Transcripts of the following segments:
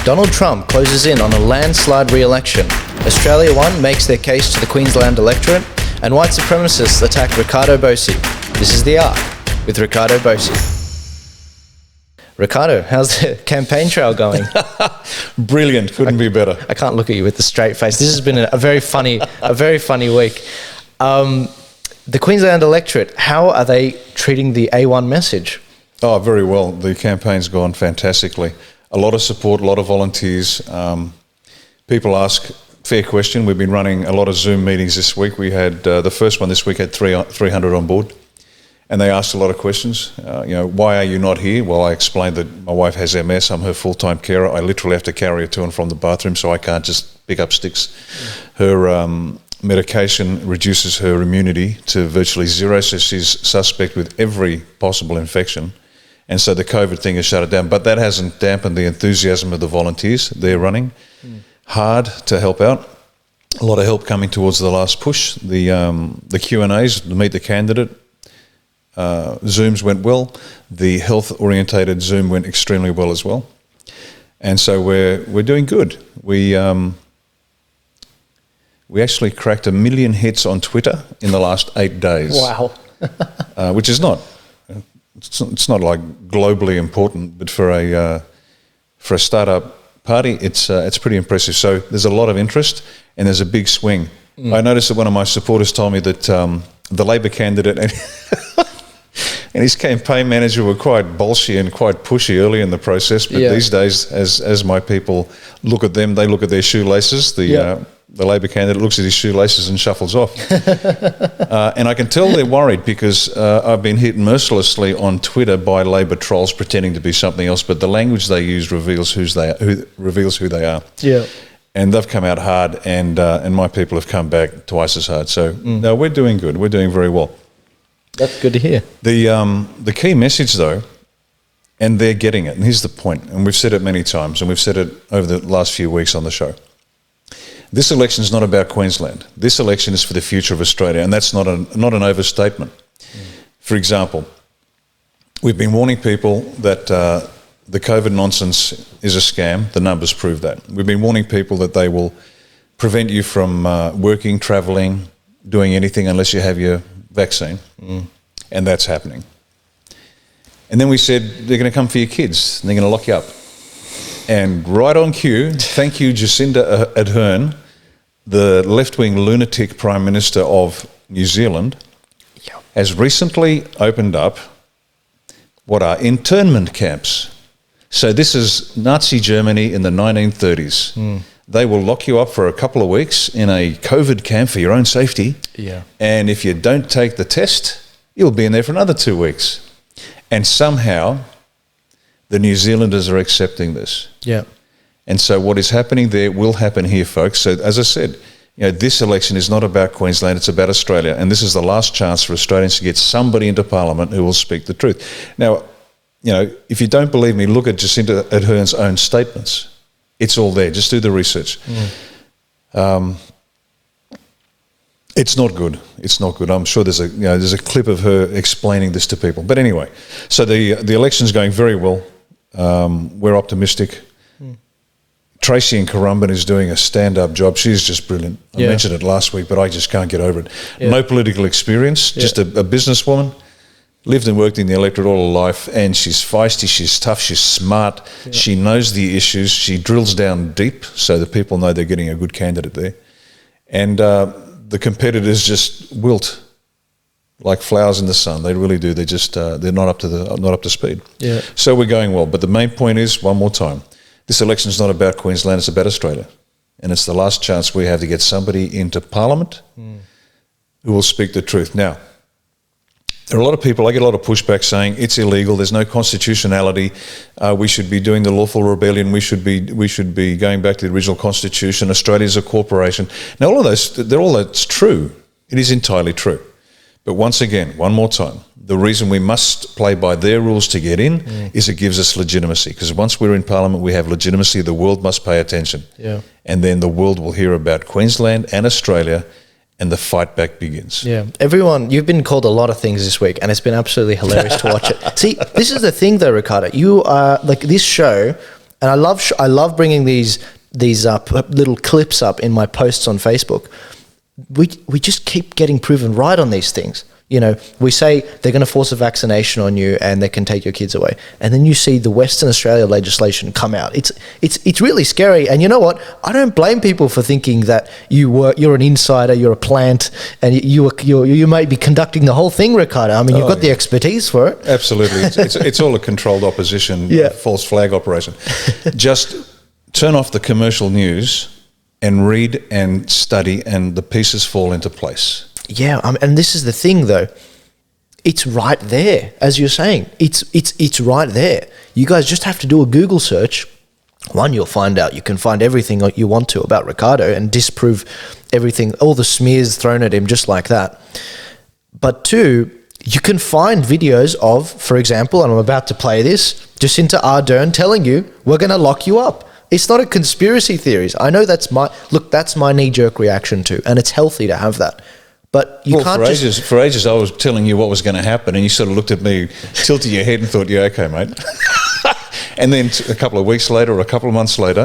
Donald Trump closes in on a landslide re-election. Australia One makes their case to the Queensland electorate, and white supremacists attack Riccardo Bosi. This is The Arc with Riccardo Bosi. Ricardo, how's the campaign trail going? Brilliant, couldn't be better. I can't look at you with a straight face. This has been a very funny week. The Queensland electorate, how are they treating the A1 message? Oh, very well. The campaign's gone fantastically. A lot of support, a lot of volunteers. People ask, fair question. We've been running a lot of Zoom meetings this week. We had the first one this week had 300 on board, and they asked a lot of questions. Why are you not here? Well, I explained that my wife has MS. I'm her full-time carer. I literally have to carry her to and from the bathroom, so I can't just pick up sticks. Her medication reduces her immunity to virtually zero, so she's suspect with every possible infection. And so the COVID thing has shut it down. But that hasn't dampened the enthusiasm of the volunteers. They're running hard to help out. A lot of help coming towards the last push. The Q&As to meet the candidate. Zooms went well. The health-orientated Zoom went extremely well as well. And so we're doing good. We actually cracked 1 million hits on Twitter in the last 8 days. Wow. Which is not... It's not like globally important, but for a startup party, it's pretty impressive. So there's a lot of interest and there's a big swing. I noticed that one of my supporters told me that the Labor candidate and his campaign manager were quite bolshy and quite pushy early in the process. But these days, as my people look at them, they look at their shoelaces. The Labor candidate looks at his shoelaces and shuffles off. And I can tell they're worried because I've been hit mercilessly on Twitter by Labor trolls pretending to be something else, but the language they use reveals who they are. Yeah. And they've come out hard, and my people have come back twice as hard. So no, we're doing good. We're doing very well. That's good to hear. The key message, though, and they're getting it, and here's the point, and we've said it many times, and we've said it over the last few weeks on the show. This election is not about Queensland. This election is for the future of Australia, and that's not an overstatement. For example, we've been warning people that the COVID nonsense is a scam. The numbers prove that. We've been warning people that they will prevent you from working, travelling, doing anything unless you have your vaccine, and that's happening. And then we said they're going to come for your kids, and they're going to lock you up. And right on cue, thank you, Jacinda Ardern, the left-wing lunatic Prime Minister of New Zealand, has recently opened up what are internment camps. So this is Nazi Germany in the 1930s. They will lock you up for a couple of weeks in a COVID camp for your own safety. Yeah. And if you don't take the test, you'll be in there for another 2 weeks. And somehow the New Zealanders are accepting this. Yeah. And so what is happening there will happen here, folks. So as I said, this election is not about Queensland, it's about Australia. And this is the last chance for Australians to get somebody into Parliament who will speak the truth. Now, if you don't believe me, look at Jacinda Ardern's own statements. It's all there. Just do the research. It's not good. It's not good. I'm sure there's a clip of her explaining this to people. But anyway, so the election's going very well. We're optimistic. Tracy in Currumbin is doing a stand-up job. She's just brilliant. I mentioned it last week, but I just can't get over it. No political experience, just a businesswoman. Lived and worked in the electorate all her life, and she's feisty, she's tough, she's smart. She knows the issues. She drills down deep so that people know they're getting a good candidate there. And the competitors just wilt like flowers in the sun. They really do. They're just they're not up to speed. Yeah. So we're going well. But the main point is, one more time, this election is not about Queensland. It's about Australia, and it's the last chance we have to get somebody into Parliament who will speak the truth. Now, there are a lot of people. I get a lot of pushback saying it's illegal. There's no constitutionality. We should be doing the lawful rebellion. We should be going back to the original constitution. Australia's a corporation. Now, all that's true. It is entirely true. But once again, one more time, the reason we must play by their rules to get in is it gives us legitimacy. Because once we're in Parliament, we have legitimacy. The world must pay attention. Yeah. And then the world will hear about Queensland and Australia, and the fight back begins. Yeah. Everyone, you've been called a lot of things this week, and it's been absolutely hilarious to watch it. See, this is the thing though, Riccardo. You are, like, this show And I love bringing these little clips up in my posts on Facebook. We just keep getting proven right on these things. You know, we say they're going to force a vaccination on you and they can take your kids away. And then you see the Western Australia legislation come out. It's really scary. And you know what? I don't blame people for thinking that you're an insider, you're a plant, and you might be conducting the whole thing, Riccardo. I mean, you've got the expertise for it. Absolutely. It's all a controlled opposition, false flag operation. Just turn off the commercial news and read and study, and the pieces fall into place. Yeah, and this is the thing, though. It's right there, as you're saying. It's right there. You guys just have to do a Google search. One, you'll find out. You can find everything you want to about Riccardo and disprove everything, all the smears thrown at him just like that. But two, you can find videos of, for example, and I'm about to play this, Jacinta Ardern telling you, we're going to lock you up. It's not a conspiracy theories. I know that's my knee-jerk reaction too, and it's healthy to have that. But you can't for ages I was telling you what was going to happen, and you sort of looked at me, tilted your head and thought, yeah, okay, mate. And then a couple of weeks later or a couple of months later,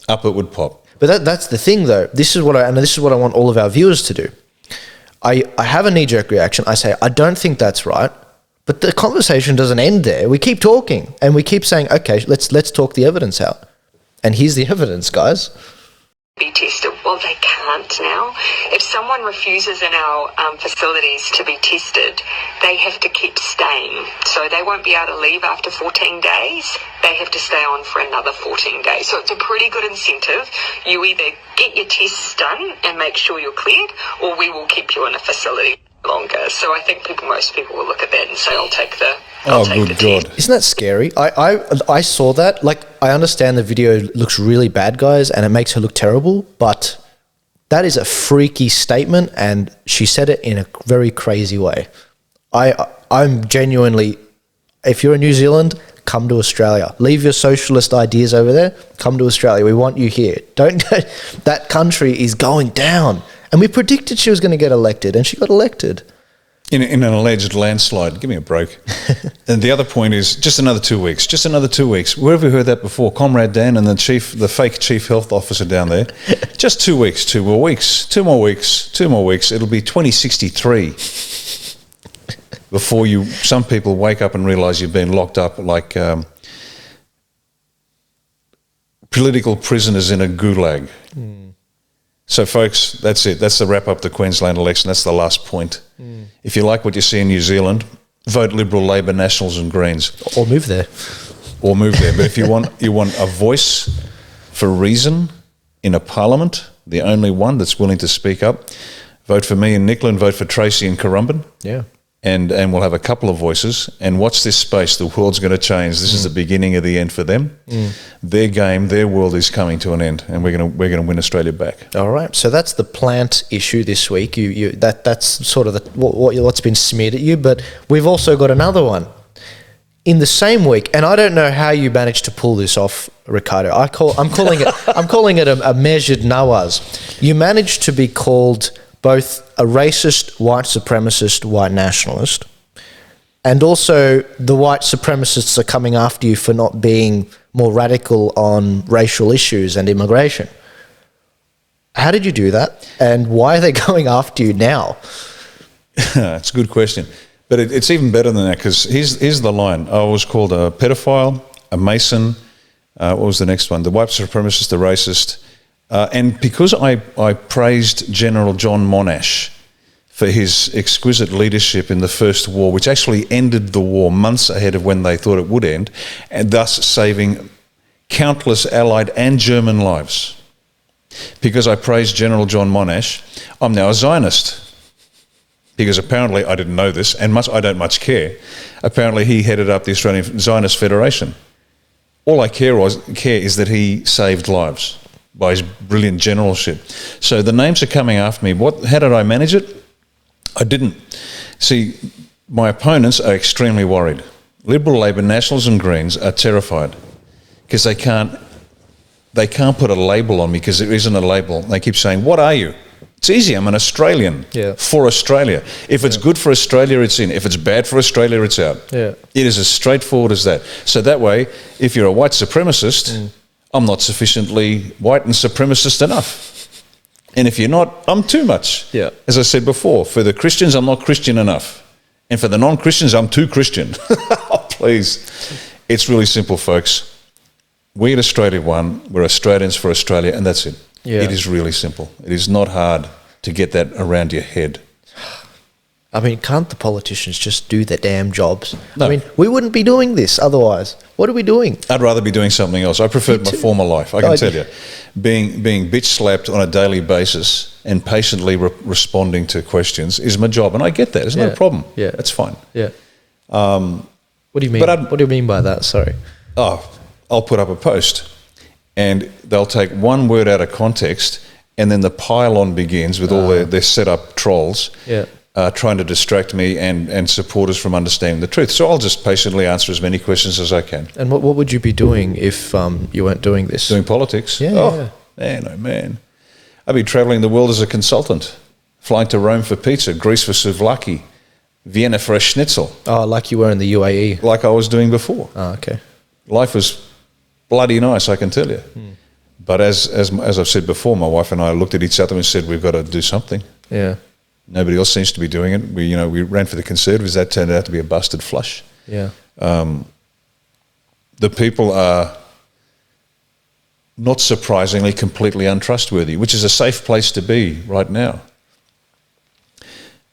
up it would pop. But that's the thing, though. This is what I want all of our viewers to do. I have a knee-jerk reaction. I say, I don't think that's right. But the conversation doesn't end there. We keep talking, and we keep saying, okay, let's talk the evidence out. And here's the evidence, guys. Be tested. Well, they can't now. If someone refuses in our facilities to be tested, they have to keep staying. So they won't be able to leave after 14 days. They have to stay on for another 14 days. So it's a pretty good incentive. You either get your tests done and make sure you're cleared, or we will keep you in a facility longer. So I think most people will look at that and say, I'll take the test. Isn't that scary? I saw that. Like, I understand the video looks really bad, guys, and it makes her look terrible, but that is a freaky statement, and she said it in a very crazy way. I'm genuinely, if you're in New Zealand, come to Australia. Leave your socialist ideas over there. Come to Australia. We want you here. That country is going down. And we predicted she was going to get elected, and she got elected. In an alleged landslide. Give me a break. And the other point is just another 2 weeks. Just another 2 weeks. Where have we heard that before? Comrade Dan and the fake chief health officer down there. Just 2 weeks, 2 more weeks, 2 more weeks, 2 more weeks. It'll be 2063 before some people wake up and realise you've been locked up like political prisoners in a gulag. So, folks, that's it. That's the wrap-up the Queensland election. That's the last point. If you like what you see in New Zealand, vote Liberal, Labor, Nationals and Greens. Or move there. But if you want a voice for reason in a parliament, the only one that's willing to speak up, vote for me in Nicklin, vote for Tracy in Currumbin. Yeah. And we'll have a couple of voices. And watch this space. The world's going to change. This is the beginning of the end for them. Their game, their world is coming to an end, and we're going to win Australia back. All right. So that's the plant issue this week. That's sort of what's been smeared at you. But we've also got another one in the same week, and I don't know how you managed to pull this off, Riccardo. I'm calling it a measured nawaz. You managed to be called both a racist, white supremacist, white nationalist, and also the white supremacists are coming after you for not being more radical on racial issues and immigration. How did you do that, and why are they going after you now? It's a good question, but it's even better than that, because here's the line. I was called a pedophile, a mason, what was the next one? The white supremacist, the racist. And because I praised General John Monash for his exquisite leadership in the First War, which actually ended the war months ahead of when they thought it would end, and thus saving countless Allied and German lives. Because I praised General John Monash, I'm now a Zionist. Because apparently, I didn't know this, and I don't much care, apparently he headed up the Australian Zionist Federation. All I care is that he saved lives by his brilliant generalship. So the names are coming after me. How did I manage it? I didn't. See, my opponents are extremely worried. Liberal, Labor, Nationals and Greens are terrified because they can't put a label on me because there isn't a label. They keep saying, what are you? It's easy. I'm an Australian for Australia. If it's good for Australia, it's in. If it's bad for Australia, it's out. Yeah. It is as straightforward as that. So that way, if you're a white supremacist, I'm not sufficiently white and supremacist enough. And if you're not, I'm too much. Yeah. As I said before, for the Christians, I'm not Christian enough. And for the non-Christians, I'm too Christian. Oh, please. It's really simple, folks. We at Australia One, we're Australians for Australia, and that's it. Yeah. It is really simple. It is not hard to get that around your head. I mean, can't the politicians just do their damn jobs? No. I mean, we wouldn't be doing this otherwise. What are we doing? I'd rather be doing something else. I preferred my former life, I can tell you. Being bitch slapped on a daily basis and patiently responding to questions is my job, and I get that. There's no problem. Yeah. That's fine. Yeah. What do you mean? What do you mean by that? Sorry. Oh, I'll put up a post, and they'll take one word out of context, and then the pile-on begins with all their set-up trolls. Yeah. Trying to distract me and supporters from understanding the truth. So I'll just patiently answer as many questions as I can. And what would you be doing if you weren't doing this? Doing politics? Yeah. Man, oh man. I'd be travelling the world as a consultant, flying to Rome for pizza, Greece for souvlaki, Vienna for a schnitzel. Oh, like you were in the UAE. Like I was doing before. Oh, okay. Life was bloody nice, I can tell you. But as I've said before, my wife and I looked at each other and said, we've got to do something. Yeah. Nobody else seems to be doing it. We ran for the Conservatives. That turned out to be a busted flush. Yeah. The people are, not surprisingly, completely untrustworthy, which is a safe place to be right now.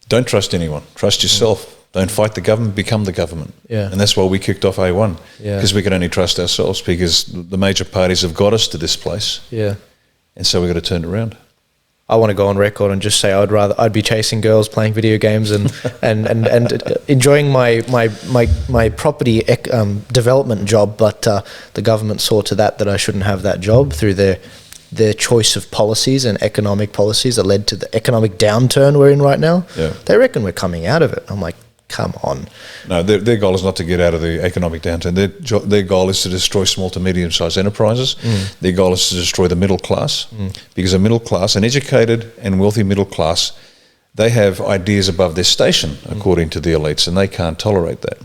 Don't trust anyone. Trust yourself. Don't fight the government. Become the government. Yeah. And that's why we kicked off A1. Yeah. Because we can only trust ourselves, because the major parties have got us to this place. Yeah. And so we've got to turn it around. I want to go on record and just say I'd be chasing girls, playing video games, and enjoying my property development job, but the government saw to that I shouldn't have that job through their choice of policies and economic policies that led to the economic downturn we're in right now. Yeah. They reckon we're coming out of it. I'm like, come on. No, their goal is not to get out of the economic downturn. Their goal is to destroy small to medium-sized enterprises. Their goal is to destroy the middle class, because a middle class, an educated and wealthy middle class, they have ideas above their station, according to the elites, and they can't tolerate that.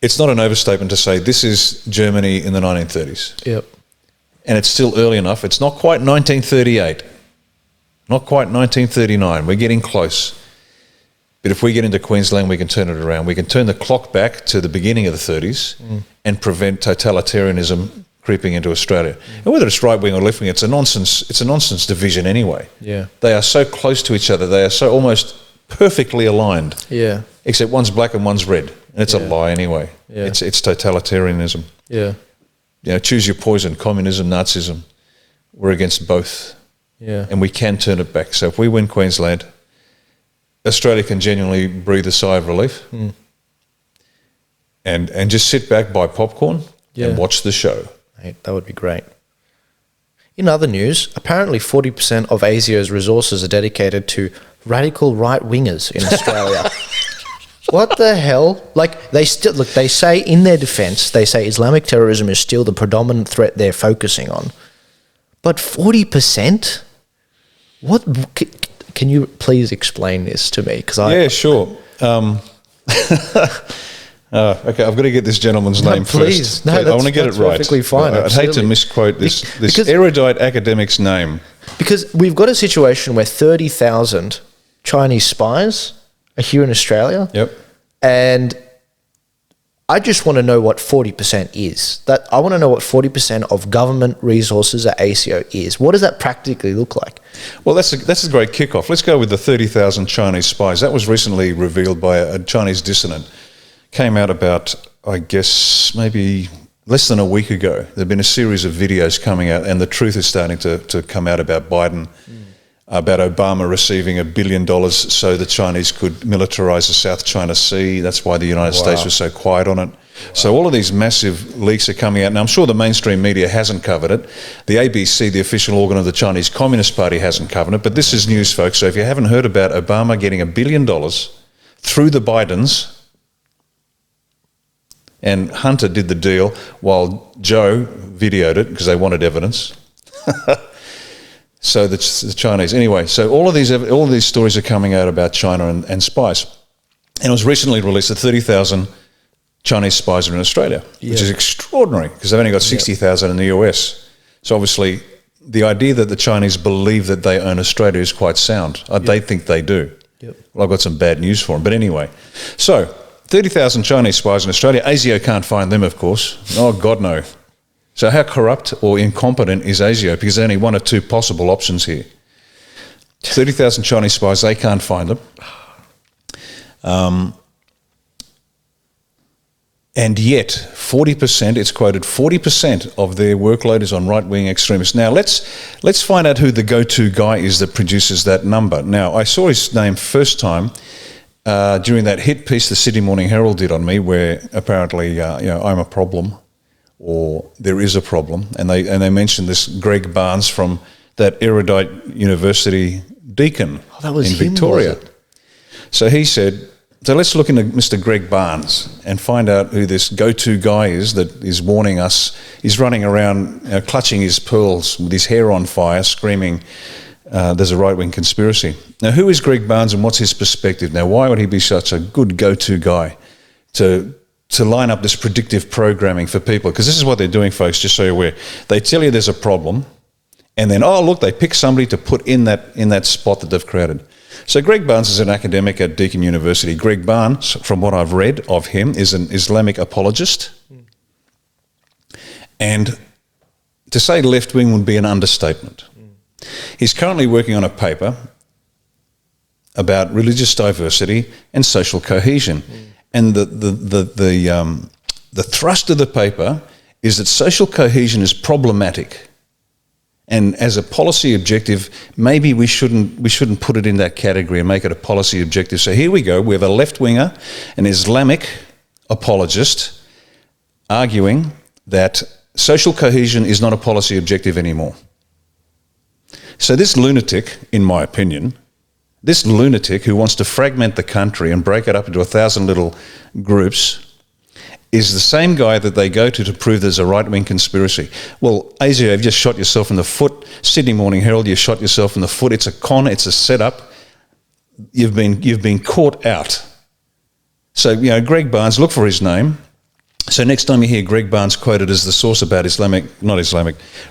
It's not an overstatement to say this is Germany in the 1930s. Yep. And it's still early enough. It's not quite 1938, not quite 1939. We're getting close. But if we get into Queensland, we can turn it around. We can turn the clock back to the beginning of the 30s and prevent totalitarianism creeping into Australia. And whether it's right-wing or left-wing, it's a nonsense division anyway. Yeah. They are so close to each other. They are so almost perfectly aligned. Yeah. Except one's black and one's red. And it's a lie anyway. Yeah. It's totalitarianism. Yeah. You know, choose your poison, communism, Nazism. We're against both. Yeah. And we can turn it back. So if we win Queensland, Australia can genuinely breathe a sigh of relief and just sit back, buy popcorn and watch the show. Mate, that would be great. In other news, apparently 40% of ASIO's resources are dedicated to radical right-wingers in Australia. What the hell? Like, they say in their defense, they say Islamic terrorism is still the predominant threat they're focusing on. But 40%? What... Can you please explain this to me? Sure. Okay, I've got to get this gentleman's name first. No, I want to get it right. Perfectly fine. I'd hate to misquote this erudite academic's name. Because we've got a situation where 30,000 Chinese spies are here in Australia. Yep. And I just want to know what 40% is. I want to know what 40% of government resources at ASIO is. What does that practically look like? Well, that's a great kickoff. Let's go with the 30,000 Chinese spies. That was recently revealed by a Chinese dissident. Came out about, I guess, maybe less than a week ago. There have been a series of videos coming out, and the truth is starting to come out about Biden, about Obama receiving $1 billion so the Chinese could militarize the South China Sea. That's why the United States was so quiet on it. So all of these massive leaks are coming out. Now, I'm sure the mainstream media hasn't covered it. The ABC, the official organ of the Chinese Communist Party, hasn't covered it. But this is news, folks. So if you haven't heard about Obama getting $1 billion through the Bidens, and Hunter did the deal while Joe videoed it because they wanted evidence. So the Chinese, anyway. So all of these stories are coming out about China and spies, and it was recently released that 30,000 Chinese spies are in Australia, which is extraordinary because they've only got 60,000 in the US. So obviously, the idea that the Chinese believe that they own Australia is quite sound. They think they do. Well, I've got some bad news for them, but anyway. So 30,000 Chinese spies in Australia. ASIO can't find them, of course. Oh God, no. So how corrupt or incompetent is ASIO? Because there's only one or two possible options here. 30,000 Chinese spies, they can't find them. And yet, 40%, it's quoted, 40% of their workload is on right-wing extremists. Now, let's find out who the go-to guy is that produces that number. Now, I saw his name first time during that hit piece the Sydney Morning Herald did on me, where apparently, I'm a problem, or there is a problem, and they mentioned this Greg Barnes from that erudite university deacon in Victoria. Was it? So he said, so let's look into Mr. Greg Barnes and find out who this go-to guy is that is warning us. He's running around clutching his pearls with his hair on fire, screaming, there's a right-wing conspiracy. Now, who is Greg Barnes and what's his perspective? Now, why would he be such a good go-to guy to line up this predictive programming for people? Because this is what they're doing, folks, just so you're aware. They tell you there's a problem, and then, oh, look, they pick somebody to put in that spot that they've created. So Greg Barnes is an academic at Deakin University. Greg Barnes, from what I've read of him, is an Islamic apologist. And to say left-wing would be an understatement. He's currently working on a paper about religious diversity and social cohesion. And the thrust of the paper is that social cohesion is problematic. And as a policy objective, maybe we shouldn't put it in that category and make it a policy objective. So here we go. We have a left-winger, an Islamic apologist, arguing that social cohesion is not a policy objective anymore. So this lunatic, in my opinion, this lunatic who wants to fragment the country and break it up into 1,000 little groups is the same guy that they go to prove there's a right-wing conspiracy. Well, ASIO, you've just shot yourself in the foot. Sydney Morning Herald, you shot yourself in the foot. It's a con, it's a setup. You've been caught out. So, Greg Barnes, look for his name. So next time you hear Greg Barnes quoted as the source about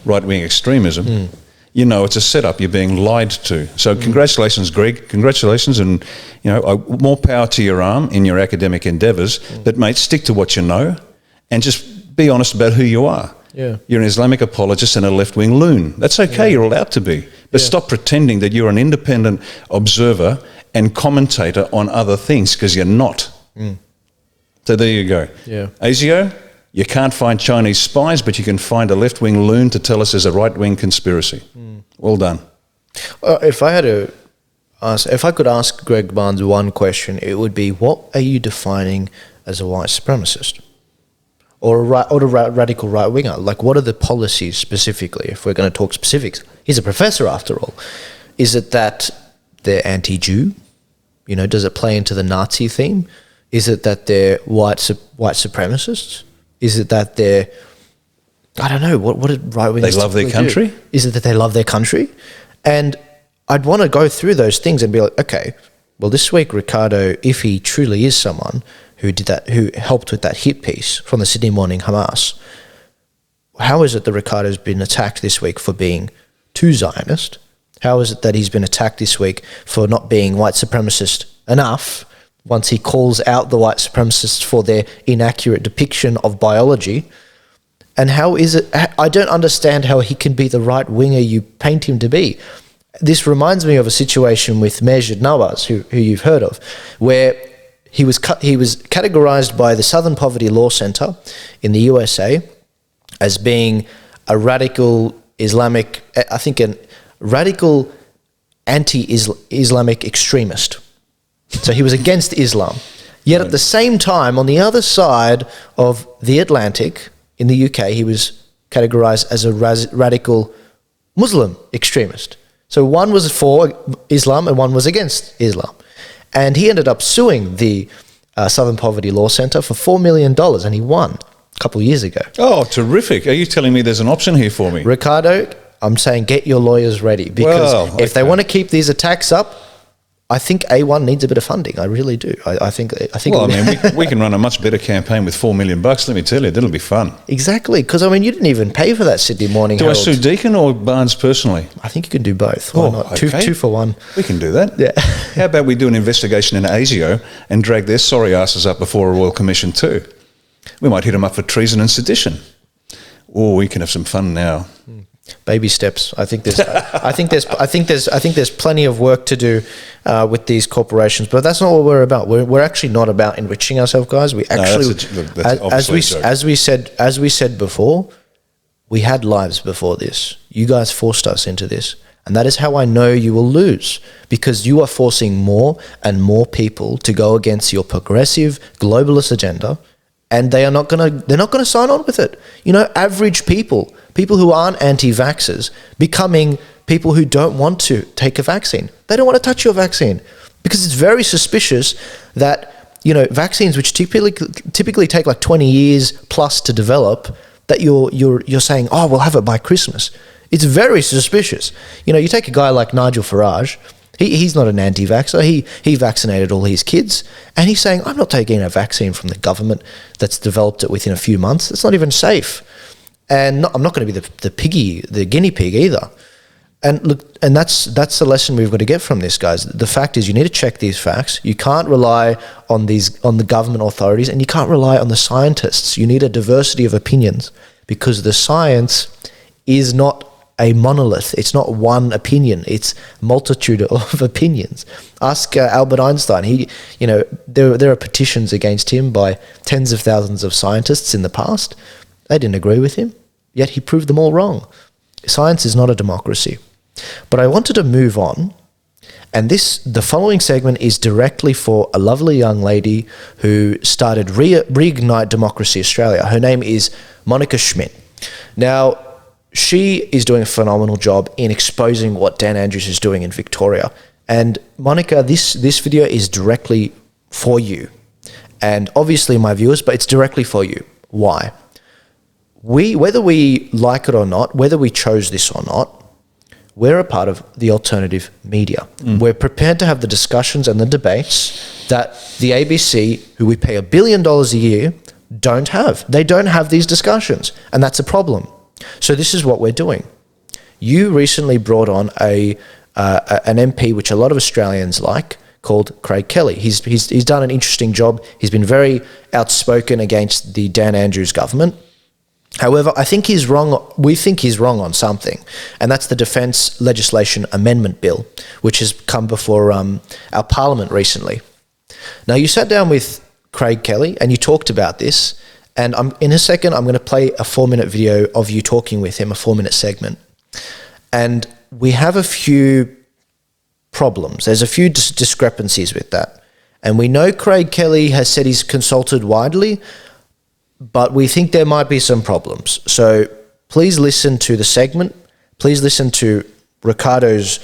right-wing extremism, you know it's a setup. You're being lied to. So congratulations, Greg. Congratulations, and more power to your arm in your academic endeavours. But mate, stick to what you know, and just be honest about who you are. Yeah. You're an Islamic apologist and a left-wing loon. That's okay. You're allowed to be, but stop pretending that you're an independent observer and commentator on other things, because you're not. So there you go. Yeah. ASIO, you can't find Chinese spies, but you can find a left-wing loon to tell us there's a right-wing conspiracy. Well done. If I could ask Greg Barnes one question, it would be, what are you defining as a white supremacist? Or a radical right-winger? Like, what are the policies specifically, if we're going to talk specifics? He's a professor, after all. Is it that they're anti-Jew? Does it play into the Nazi theme? Is it that they're white supremacists? Is it that they're, I don't know, what did right-wingers They love their country? do? Is it that they love their country? And I'd want to go through those things and be like, okay, well, this week, Riccardo, if he truly is someone who did that, who helped with that hit piece from the Sydney Morning Hamas, how is it that Riccardo's been attacked this week for being too Zionist? How is it that he's been attacked this week for not being white supremacist enough once he calls out the white supremacists for their inaccurate depiction of biology? And how is it, I don't understand how he can be the right winger you paint him to be. This reminds me of a situation with Majid Nawaz, who you've heard of, where he was categorized by the Southern Poverty Law Center in the USA as being a radical Islamic, I think a radical anti-Islamic extremist. So he was against Islam. Yet at the same time, on the other side of the Atlantic, in the UK, he was categorized as a radical Muslim extremist. So one was for Islam and one was against Islam. And he ended up suing the Southern Poverty Law Center for $4 million, and he won a couple of years ago. Oh, terrific. Are you telling me there's an option here for me? Riccardo, I'm saying get your lawyers ready, because if they want to keep these attacks up, I think A1 needs a bit of funding. I really do. I think. Well, I mean, we can run a much better campaign with $4 million. Let me tell you, that'll be fun. Exactly, because I mean, you didn't even pay for that Sydney Morning Herald. Do I sue Deakin or Barnes personally? I think you can do both. Why not? Okay. Two for one. We can do that. Yeah. How about we do an investigation into ASIO and drag their sorry asses up before a Royal Commission too? We might hit them up for treason and sedition. Oh, we can have some fun now. Baby steps. I think there's plenty of work to do with these corporations, but that's not what we're about. We're actually not about enriching ourselves, guys. We actually, as we said before, we had lives before this. You guys forced us into this, and that is how I know you will lose, because you are forcing more and more people to go against your progressive globalist agenda, and they're not gonna sign on with it. You know, average people who aren't anti-vaxxers becoming people who don't want to take a vaccine. They don't want to touch your vaccine because it's very suspicious that, you know, vaccines which typically take like 20 years plus to develop, that you're saying, oh, we'll have it by Christmas. It's very suspicious. You know, you take a guy like Nigel Farage. He's not an anti-vaxxer. He vaccinated all his kids, and he's saying, I'm not taking a vaccine from the government that's developed it within a few months. It's not even safe. And I'm not going to be the guinea pig either. And look, and that's the lesson we've got to get from this, guys. The fact is, you need to check these facts. You can't rely on the government authorities, and you can't rely on the scientists. You need a diversity of opinions, because the science is not a monolith. It's not one opinion. It's multitude of opinions. Ask Albert Einstein. There are petitions against him by tens of thousands of scientists in the past. They didn't agree with him, yet he proved them all wrong. Science is not a democracy. But I wanted to move on, and the following segment is directly for a lovely young lady who started Reignite Democracy Australia. Her name is Monica Schmidt. Now, she is doing a phenomenal job in exposing what Dan Andrews is doing in Victoria. And Monica, this video is directly for you. And obviously my viewers, but it's directly for you. Why? Whether we like it or not, whether we chose this or not, we're a part of the alternative media. We're prepared to have the discussions and the debates that the ABC, who we pay $1 billion a year, don't have. They don't have these discussions, and that's a problem. So this is what we're doing. You recently brought on an MP, which a lot of Australians like, called Craig Kelly. He's done an interesting job. He's been very outspoken against the Dan Andrews government. However, I think he's wrong. We think he's wrong on something, and that's the Defence Legislation Amendment Bill, which has come before our Parliament recently. Now, you sat down with Craig Kelly and you talked about this, and in a second I'm going to play a 4-minute video of you talking with him, a 4-minute segment. And we have a few problems. There's a few discrepancies with that. And we know Craig Kelly has said he's consulted widely, but we think there might be some problems. So please listen to the segment. Please listen to Riccardo's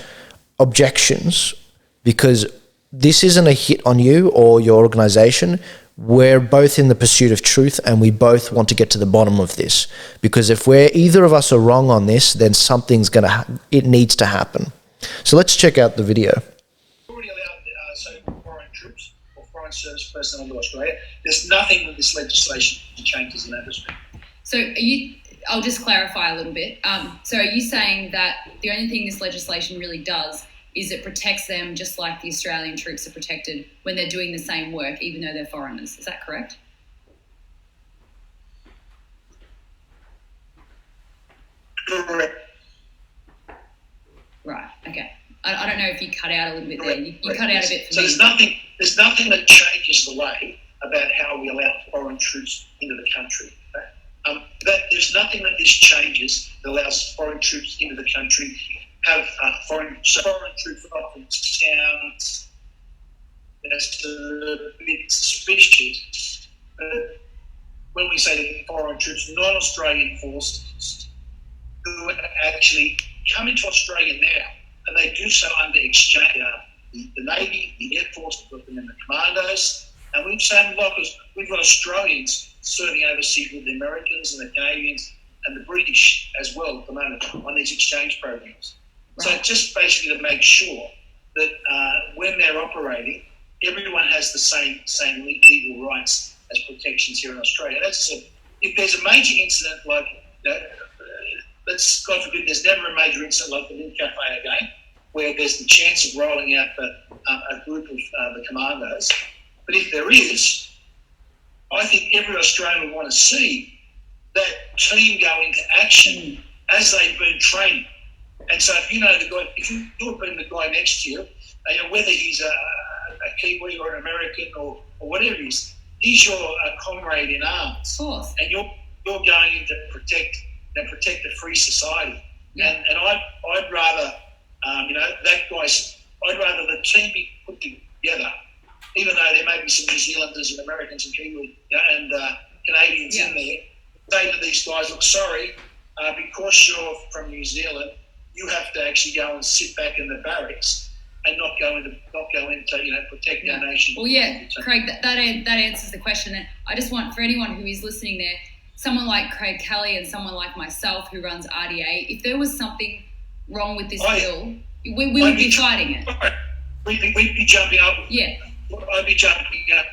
objections, because this isn't a hit on you or your organisation. We're both in the pursuit of truth, and we both want to get to the bottom of this. Because if either of us are wrong on this, then something's it needs to happen. So let's check out the video. Already allowed so-called foreign troops or foreign service personnel into Australia. There's nothing with this legislation changes in that respect. So I'll just clarify a little bit. So are you saying that the only thing this legislation really does is it protects them just like the Australian troops are protected when they're doing the same work, even though they're foreigners? Is that correct? Correct. Right, okay. I don't know if you cut out a little bit there. You cut out a bit for so me. There's nothing that changes the way about how we allow foreign troops into the country. There's nothing that this changes that allows foreign troops into the country. Have foreign troops often sounds that's a bit suspicious. When we say that foreign troops, non-Australian forces who actually come into Australia now, and they do so under exchange. The Navy, the Air Force, we've got them in the commandos, and we've got Australians serving overseas with the Americans and the Canadians and the British as well at the moment on these exchange programs. Right. So just basically to make sure that when they're operating, everyone has the same legal rights as protections here in Australia. That's if there's a major incident like let's God forbid there's never a major incident like the Link Cafe again, where there's the chance of rolling out a group of the commandos. But if there is, I think every Australian would want to see that team go into action as they've been trained. And so if you know the guy, if you've been the guy next to you, whether he's a Kiwi or an American or whatever he is, he's your comrade in arms. Of course. And you're going in to protect a free society. Yeah. And I'd rather, I'd rather the team be put together, even though there may be some New Zealanders and Americans and Kiwi and Canadians in there. Say to these guys, look, sorry, because you're from New Zealand, you have to actually go and sit back in the barracks and not go into protect our nation. Well, yeah, Craig, that answers the question. And I just want, for anyone who is listening there, someone like Craig Kelly and someone like myself who runs RDA, if there was something wrong with this bill, we would be fighting it. We'd be jumping up. Yeah. I'd be jumping up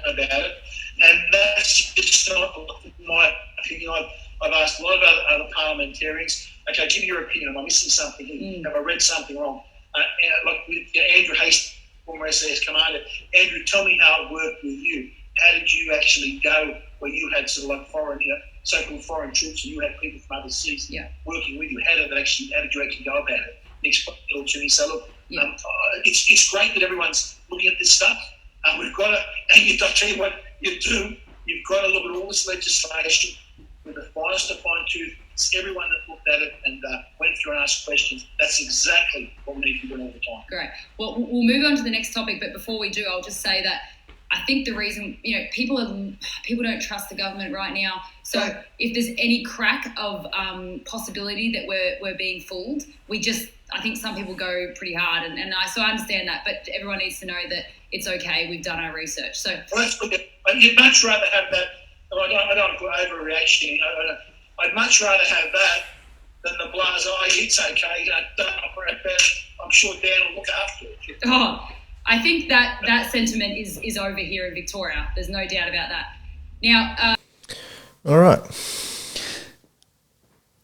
about it. And that's just not my opinion. I've asked a lot of other parliamentarians, okay, give me your opinion. Am I missing something? Have I read something wrong? Like with Andrew Hastings, former SAS commander, Andrew, tell me how it worked with you. How did you actually go where you had sort of like foreign, so-called foreign troops, and you had people from overseas working with you? How did you actually go about it? And explain it all to me. So look, it's great that everyone's looking at this stuff. We've got to, and I'll tell you what you do. You've got to look at all this legislation with the finest of fine tooth. Everyone that looked at it and went through and asked questions, that's exactly what we need to be doing all the time. Great. Well, we'll move on to the next topic, but before we do, I'll just say that I think the reason, people don't trust the government right now. So if there's any crack of possibility that we're being fooled, I think some people go pretty hard, and I understand that, but everyone needs to know that it's okay. We've done our research. So you'd much rather have that. I don't put overreaction. I'd much rather have that than the blase. It's okay. Don't worry about it. I'm sure Dan will look after it. Oh, I think that sentiment is over here in Victoria. There's no doubt about that. Now, all right.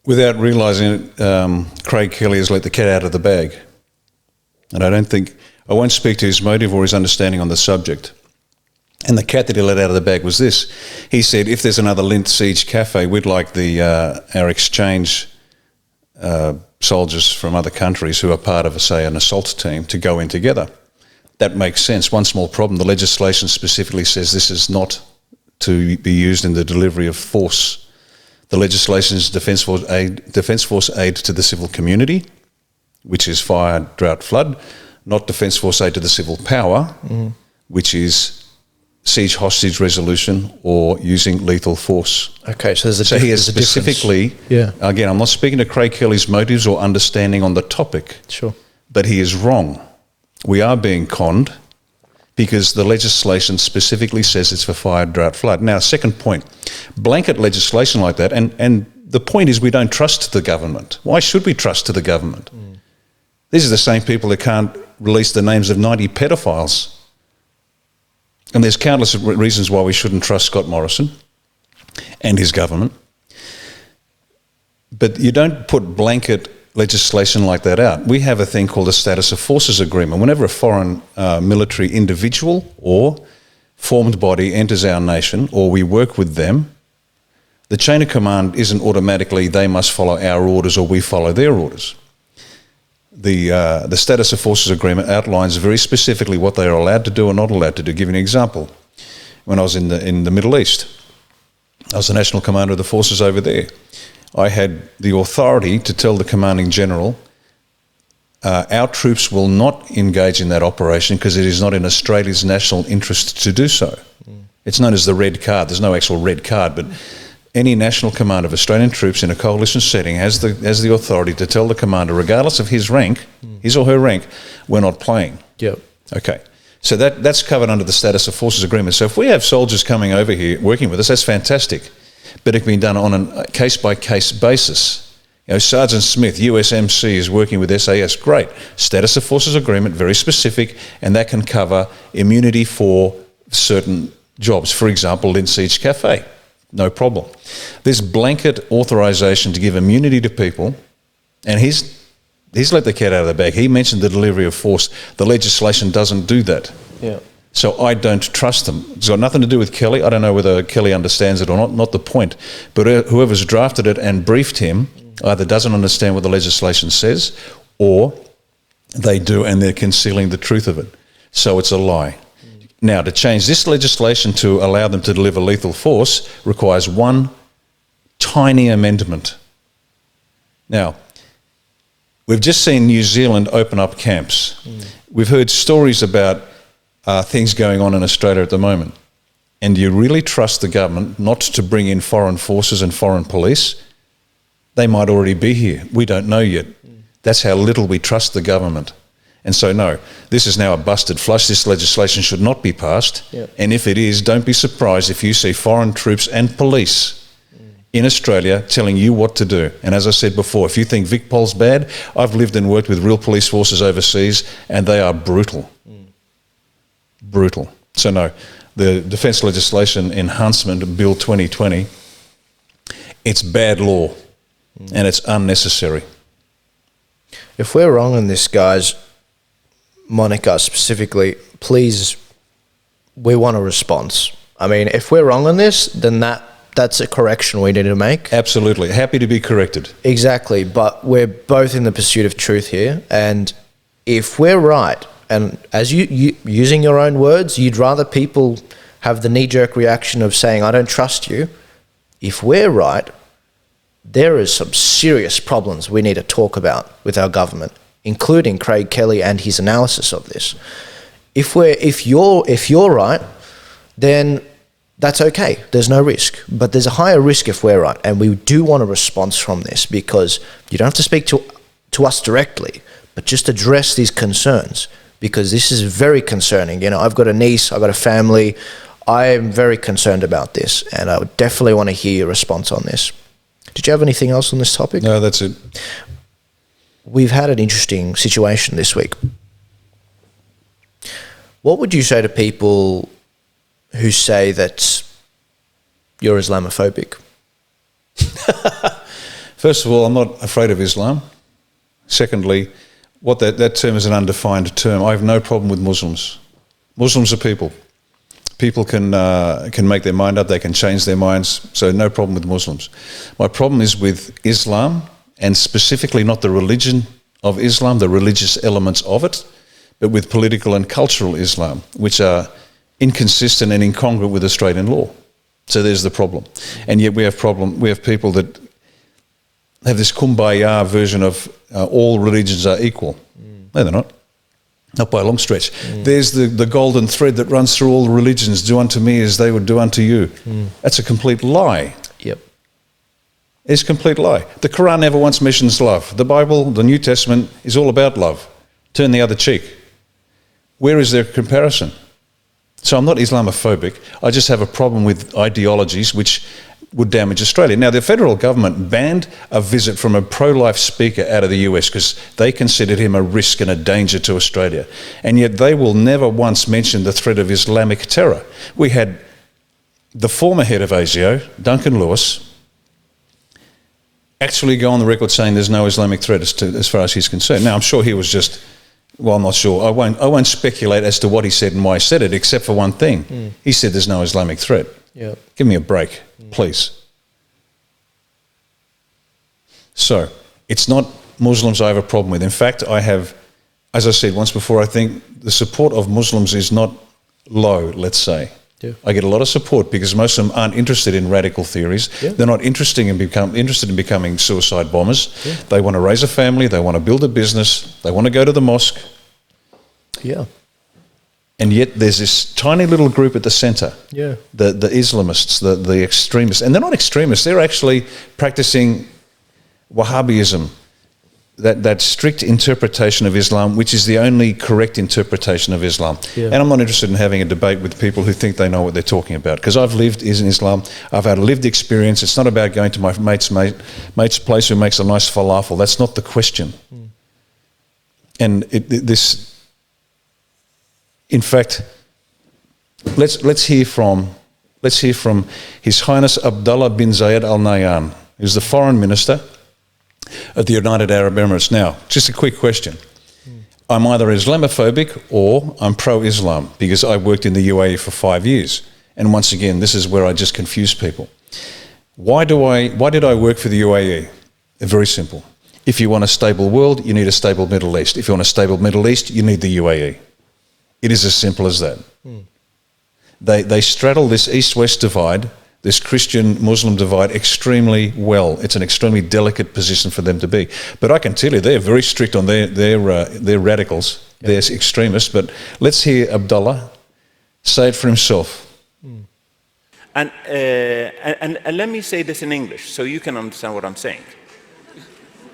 Without realising it, Craig Kelly has let the cat out of the bag. And I won't speak to his motive or his understanding on the subject. And the cat that he let out of the bag was this. He said, if there's another Lindt Siege Cafe, we'd like our exchange soldiers from other countries who are part of, say, an assault team to go in together. That makes sense. One small problem, the legislation specifically says this is not to be used in the delivery of force. The legislation is Defence Force aid to the civil community, which is fire, drought, flood, not Defence Force aid to the civil power, which is siege hostage resolution or using lethal force. Okay, so he has specifically, again, I'm not speaking to Craig Kelly's motives or understanding on the topic. Sure. But he is wrong. We are being conned because the legislation specifically says it's for fire, drought, flood. Now, second point, blanket legislation like that, and the point is we don't trust the government. Why should we trust to the government? These are the same people that can't release the names of 90 pedophiles. And there's countless reasons why we shouldn't trust Scott Morrison and his government. But you don't put blanket legislation like that out. We have a thing called a Status of Forces Agreement. Whenever a foreign military individual or formed body enters our nation or we work with them, the chain of command isn't automatically they must follow our orders or we follow their orders. The Status of Forces Agreement outlines very specifically what they are allowed to do or not allowed to do. Give you an example. When I was in the Middle East, I was the national commander of the forces over there. I had the authority to tell the commanding general, our troops will not engage in that operation because it is not in Australia's national interest to do so. It's known as the red card. There's no actual red card, but any national command of Australian troops in a coalition setting has the authority to tell the commander, regardless of his rank, his or her rank, we're not playing. Yep. Okay. So that's covered under the Status of Forces Agreement. So if we have soldiers coming over here working with us, that's fantastic. but it can be done on a case-by-case basis. Sergeant Smith, USMC, is working with SAS. Great. Status of Forces Agreement, very specific, and that can cover immunity for certain jobs. For example, Linseed Cafe. No problem. There's blanket authorisation to give immunity to people, and he's let the cat out of the bag. He mentioned the delivery of force. The legislation doesn't do that. Yeah. So I don't trust them. It's got nothing to do with Kelly. I don't know whether Kelly understands it or not the point. But whoever's drafted it and briefed him either doesn't understand what the legislation says, or they do and they're concealing the truth of it. So it's a lie. Now, to change this legislation to allow them to deliver lethal force requires one tiny amendment. Now, we've just seen New Zealand open up camps. We've heard stories about things going on in Australia at the moment. And do you really trust the government not to bring in foreign forces and foreign police? They might already be here. We don't know yet. That's how little we trust the government. And so, no, this is now a busted flush. This legislation should not be passed. Yep. And if it is, don't be surprised if you see foreign troops and police in Australia telling you what to do. And as I said before, if you think VicPol's bad, I've lived and worked with real police forces overseas, and they are brutal. Brutal. So, no, the Defence Legislation Enhancement Bill 2020, it's bad law. And it's unnecessary. If we're wrong on this, guys, Monica specifically, please, we want a response. I mean, if we're wrong on this, then that's a correction we need to make. Absolutely. Happy to be corrected. Exactly. But we're both in the pursuit of truth here. And if we're right, and as you using your own words, you'd rather people have the knee-jerk reaction of saying, I don't trust you. If we're right, there is some serious problems we need to talk about with our government, including Craig Kelly and his analysis of this. If you're right, then that's okay. There's no risk. But there's a higher risk if we're right, and we do want a response from this, because you don't have to speak to us directly, but just address these concerns, because this is very concerning. I've got a niece, I've got a family. I am very concerned about this, and I would definitely want to hear your response on this. Did you have anything else on this topic? No, that's it. We've had an interesting situation this week. What would you say to people who say that you're Islamophobic? First of all, I'm not afraid of Islam. Secondly, what that term is an undefined term. I have no problem with Muslims. Muslims are people. People can make their mind up, they can change their minds, so no problem with Muslims. My problem is with Islam, and specifically not the religion of Islam, the religious elements of it, but with political and cultural Islam, which are inconsistent and incongruent with Australian law. So there's the problem. And yet we have people that have this kumbaya version of all religions are equal. No, they're not. Not by a long stretch. There's the golden thread that runs through all religions. Do unto me as they would do unto you. That's a complete lie. Yep. It's a complete lie. The Quran never once mentions love. The Bible, the New Testament, is all about love. Turn the other cheek. Where is their comparison? So I'm not Islamophobic. I just have a problem with ideologies which would damage Australia. Now, the federal government banned a visit from a pro-life speaker out of the US because they considered him a risk and a danger to Australia. And yet they will never once mention the threat of Islamic terror. We had the former head of ASIO, Duncan Lewis, actually go on the record saying there's no Islamic threat as far as he's concerned. Now, I'm sure he was just, well, I'm not sure. I won't speculate as to what he said and why he said it, except for one thing. He said there's no Islamic threat. Yep. Give me a break, please. So, it's not Muslims I have a problem with. In fact, I have, as I said once before, I think the support of Muslims is not low, let's say. Yeah. I get a lot of support because most of them aren't interested in radical theories. Yeah. They're not interested in becoming suicide bombers. Yeah. They want to raise a family. They want to build a business. They want to go to the mosque. Yeah. And yet there's this tiny little group at the centre, Yeah. the Islamists, the extremists. And they're not extremists. They're actually practising Wahhabism. that strict interpretation of Islam, which is the only correct interpretation of Islam. Yeah. And I'm not interested in having a debate with people who think they know what they're talking about, because I've lived in Islam. I've had a lived experience. It's not about going to my mate's place who makes a nice falafel. That's not the question. And in fact, let's hear from His Highness Abdullah bin Zayed Al Nahyan, who's the Foreign Minister of the United Arab Emirates. Now, just a quick question. I'm either Islamophobic or I'm pro-Islam, because I worked in the UAE for 5 years. And once again, this is where I just confuse people. Why did I work for the UAE? Very simple. If you want a stable world, you need a stable Middle East. If you want a stable Middle East, you need the UAE. It is as simple as that. They straddle this East-West divide, this Christian-Muslim divide, extremely well. It's an extremely delicate position for them to be. But I can tell you, they're very strict on their radicals, they're extremists. But let's hear Abdullah say it for himself. And let me say this in English so you can understand what I'm saying.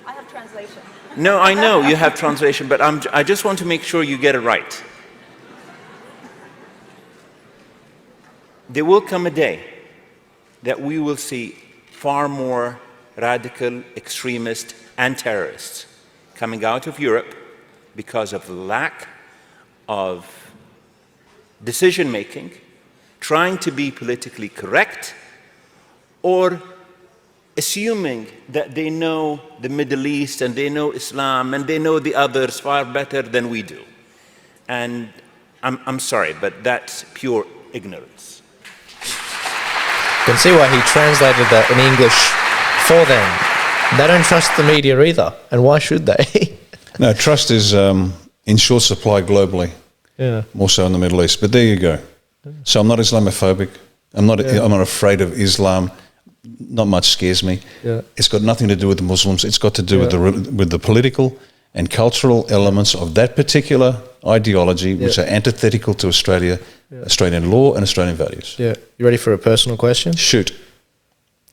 I have translation. No, I know you have translation, but I just want to make sure you get it right. There will come a day that we will see far more radical extremists and terrorists coming out of Europe because of the lack of decision-making, trying to be politically correct, or assuming that they know the Middle East and they know Islam and they know the others far better than we do. And I'm sorry, but that's pure ignorance. You can see why he translated that in English for them. They don't trust the media either, and why should they? No, trust is in short supply globally, more so in the Middle East. But there you go. So I'm not Islamophobic. I'm not afraid of Islam. Not much scares me. It's got nothing to do with the Muslims. It's got to do with the political and cultural elements of that particular ideology, which are antithetical to Australian law and Australian values. Yeah. You ready for a personal question? Shoot.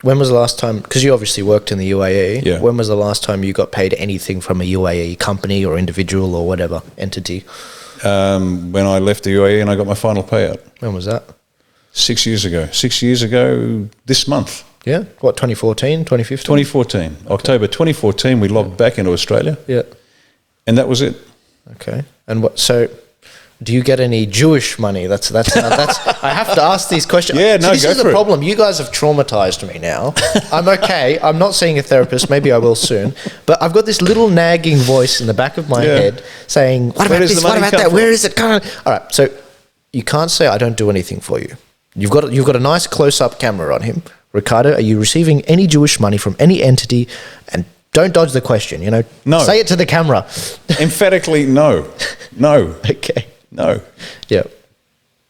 When was the last time, because you obviously worked in the UAE, when was the last time you got paid anything from a UAE company or individual or whatever entity? When I left the UAE and I got my final payout. When was that? 6 years ago. 6 years ago this month. Yeah? What, 2014, 2015? 2014. October 2014, we logged back into Australia. Yeah. And that was it. Okay. And what, so do you get any Jewish money? That's I have to ask these questions. Yeah, no, this is the problem. You guys have traumatized me now. I'm okay. I'm not seeing a therapist. Maybe I will soon. But I've got this little nagging voice in the back of my head saying, what about this? What about that? Where is it going? All right. So you can't say I don't do anything for you. You've got a nice close-up camera on him. Riccardo, are you receiving any Jewish money from any entity? And don't dodge the question, No. Say it to the camera. Emphatically, no. No. Okay. No. Yeah.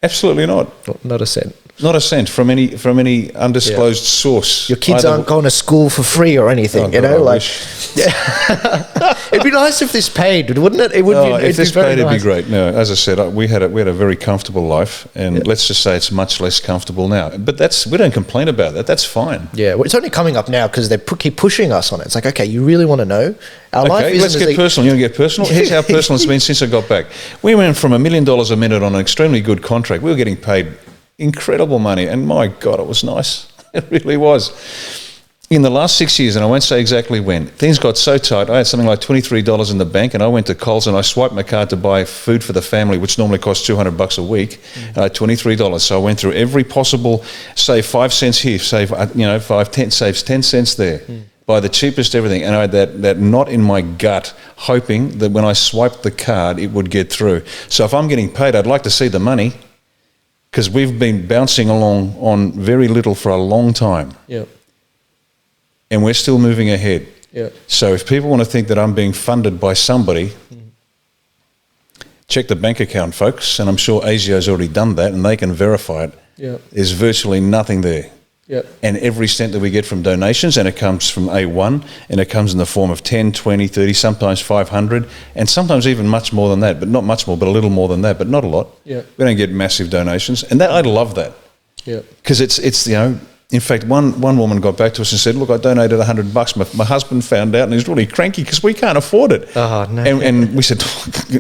Absolutely not. Not a cent. Not a cent from any undisclosed source. Your kids aren't going to school for free or anything, It'd be nice if this paid, wouldn't it? It would be. If this paid, it'd be great. No, as I said, we had a very comfortable life, and let's just say it's much less comfortable now. But we don't complain about that. That's fine. Yeah, well, it's only coming up now because they keep pushing us on it. It's like, okay, you really want to know? Our life isn't. Let's get personal. You want to get personal? Here's how personal it's been since I got back. We went from $1 million a minute on an extremely good contract. We were getting paid incredible money, and my God, it was nice. It really was. In the last 6 years, and I won't say exactly when, things got so tight. I had something like $23 in the bank, and I went to Coles and I swiped my card to buy food for the family, which normally costs $200 a week. And I had $23, so I went through every possible, save 5 cents here, save 10, saves 10 cents there. Buy the cheapest everything, and I had that knot in my gut, hoping that when I swiped the card, it would get through. So if I'm getting paid, I'd like to see the money, because we've been bouncing along on very little for a long time. Yeah. And we're still moving ahead. Yeah. So if people want to think that I'm being funded by somebody, check the bank account, folks, and I'm sure ASIO's already done that, and they can verify it. Yeah. There's virtually nothing there. Yep. And every cent that we get from donations, and it comes from A1, and it comes in the form of 10, 20, 30, sometimes 500, and sometimes even much more than that, but not much more, but a little more than that, but not a lot. Yep. We don't get massive donations, and that I love that. Yep. Because it's In fact, one woman got back to us and said, look, I donated $100. My husband found out and he's really cranky because we can't afford it. Oh, no. And we said,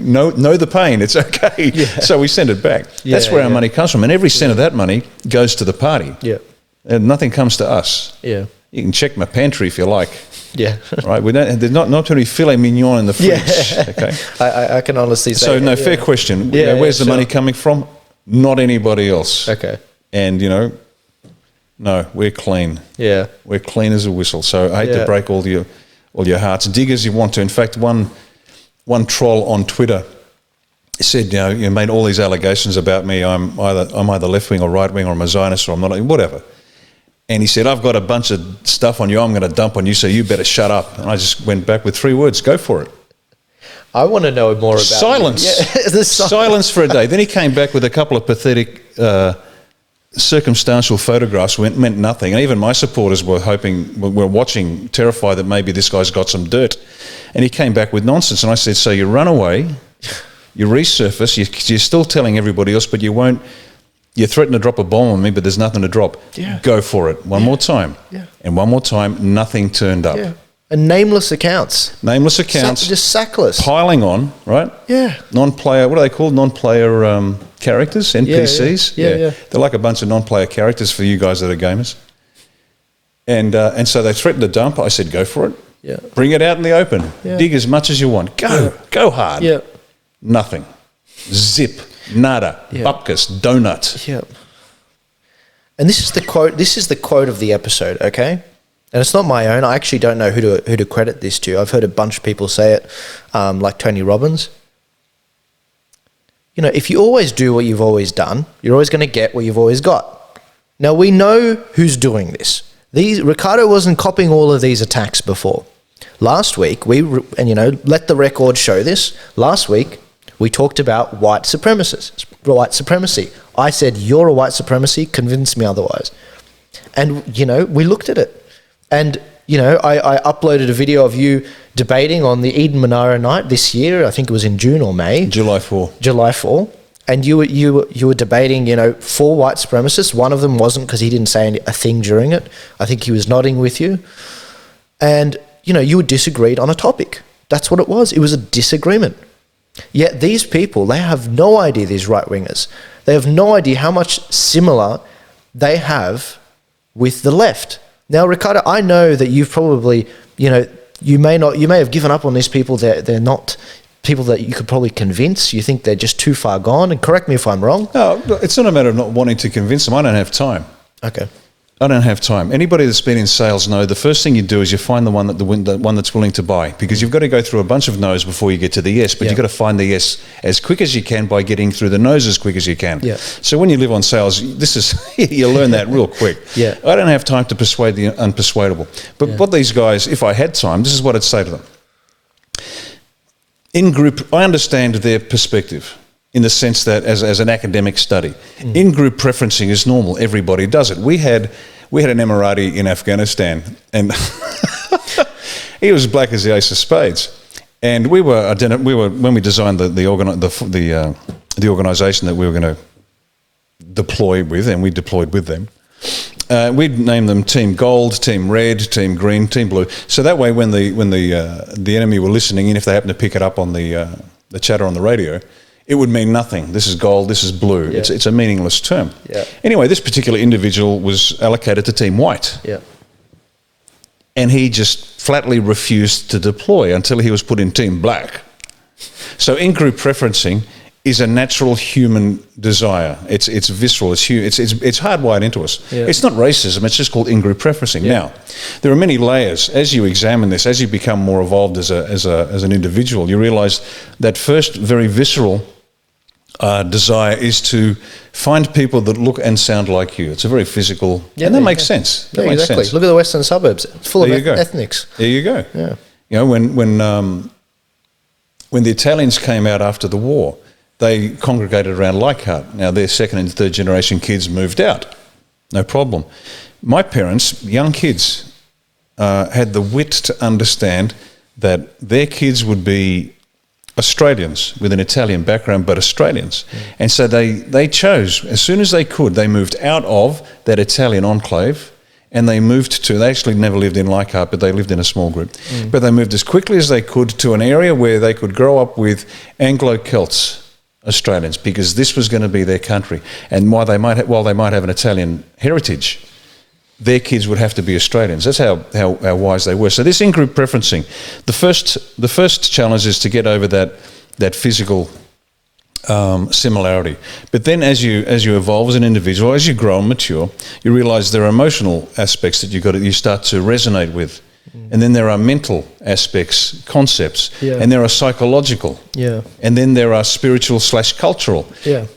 know the pain. It's okay. Yeah. So we sent it back. That's where our money comes from. And every cent of that money goes to the party. Yeah. And nothing comes to us. Yeah. You can check my pantry if you like. Yeah. Right. There's not too many filet mignon in the fridge. Yeah. Okay. I can honestly say. So, fair question. Yeah, where's the money coming from? Not anybody else. Okay. And, no, we're clean. Yeah. We're clean as a whistle. So I hate to break all your hearts. Dig as you want to. In fact, one troll on Twitter said, you made all these allegations about me. I'm either left wing or right wing or I'm a Zionist or I'm not, whatever. And he said, I've got a bunch of stuff on you I'm going to dump on you, so you better shut up. And I just went back with 3 words, go for it. I want to know more about silence. Silence for a day. Then he came back with a couple of pathetic circumstantial photographs meant nothing. And even my supporters were watching, terrified that maybe this guy's got some dirt. And he came back with nonsense. And I said, so you run away, you resurface, you're still telling everybody else, but you won't. You threaten to drop a bomb on me, but there's nothing to drop. Yeah. Go for it. One more time. Yeah. And one more time, nothing turned up. Yeah. And nameless accounts. Nameless accounts. Just sackless. Piling on, right? Yeah. Non-player, what are they called? Non-player characters, NPCs? Yeah. They're like a bunch of non-player characters for you guys that are gamers. And so they threatened to dump. I said, go for it. Yeah. Bring it out in the open. Yeah. Dig as much as you want. Go. Yeah. Go hard. Yeah. Nothing. Zip. Nada. Yeah. Bupkis. Donut. Yeah. And this is the quote of the episode, okay? And it's not my own. I actually don't know who to credit this to. I've heard a bunch of people say it, like Tony Robbins. If you always do what you've always done, you're always going to get what you've always got. Now, we know who's doing this. Riccardo wasn't copying all of these attacks before. Last week, let the record show this. Last week, we talked about white supremacy. I said, you're a white supremacy, convince me otherwise. And, we looked at it. And, I uploaded a video of you debating on the Eden Monaro night this year. I think it was in June or May. July 4. And you were debating, 4 white supremacists. One of them wasn't because he didn't say a thing during it. I think he was nodding with you. And, you disagreed on a topic. That's what it was. It was a disagreement. Yet these people, they have no idea, these right-wingers, they have no idea how much similar they have with the left. Now, Riccardo, I know that you've probably, you may have given up on these people. They're not people that you could probably convince. You think they're just too far gone. And correct me if I'm wrong. No, it's not a matter of not wanting to convince them. I don't have time. Okay. I don't have time. Anybody that's been in sales know the first thing you do is you find the one that's willing to buy, because you've got to go through a bunch of no's before you get to the yes, but you've got to find the yes as quick as you can by getting through the no's as quick as you can. Yeah. So when you live on sales, you learn that real quick. Yeah. I don't have time to persuade the unpersuadable. But what these guys, if I had time, this is what I'd say to them. In group, I understand their perspective, in the sense that as an academic study. In-group preferencing is normal. Everybody does it. We had an Emirati in Afghanistan, and he was black as the ace of spades. And we were when we designed the organisation that we were going to deploy with, and we deployed with them. We'd name them Team Gold, Team Red, Team Green, Team Blue. So that way, when the enemy were listening in, if they happened to pick it up on the chatter on the radio, it would mean nothing. This is gold, this is blue. Yeah. It's a meaningless term. Yeah. Anyway, this particular individual was allocated to Team White. Yeah. And he just flatly refused to deploy until he was put in Team Black. So in-group preferencing is a natural human desire. It's visceral, it's hardwired into us. Yeah. It's not racism, it's just called in-group preferencing. Yeah. Now, there are many layers. As you examine this, as you become more evolved as an individual, you realise that first very visceral desire is to find people that look and sound like you. It's a very physical, and that makes sense. That makes exactly. sense. Look at the western suburbs, full of ethnics. There you go. Yeah. When the Italians came out after the war, they congregated around Leichhardt. Now their second and third generation kids moved out, no problem. My parents, young kids, had the wit to understand that their kids would be Australians with an Italian background, but Australians. And so they chose, as soon as they could, they moved out of that Italian enclave and they actually never lived in Leichhardt, but they lived in a small group. But they moved as quickly as they could to an area where they could grow up with Anglo-Celts Australians, because this was going to be their country. And while they might have an Italian heritage, their kids would have to be Australians. That's how wise they were. So this in-group preferencing, the first challenge is to get over that physical similarity. But then as you evolve as an individual, as you grow and mature, you realise there are emotional aspects that you start to resonate with. And then there are mental aspects, concepts, and there are psychological, and then there are spiritual/cultural,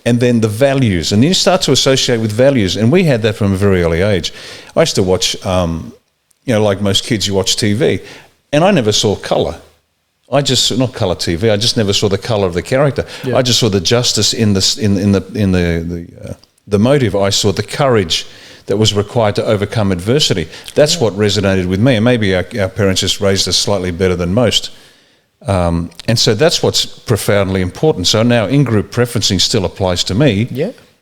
and then the values, and then you start to associate with values. And we had that from a very early age. I used to watch, like most kids, you watch TV, and I never saw colour. Not colour TV. I just never saw the colour of the character. I just saw the justice in the motive. I saw the courage that was required to overcome adversity. That's what resonated with me. And maybe our parents just raised us slightly better than most. And so that's what's profoundly important. So now in-group preferencing still applies to me,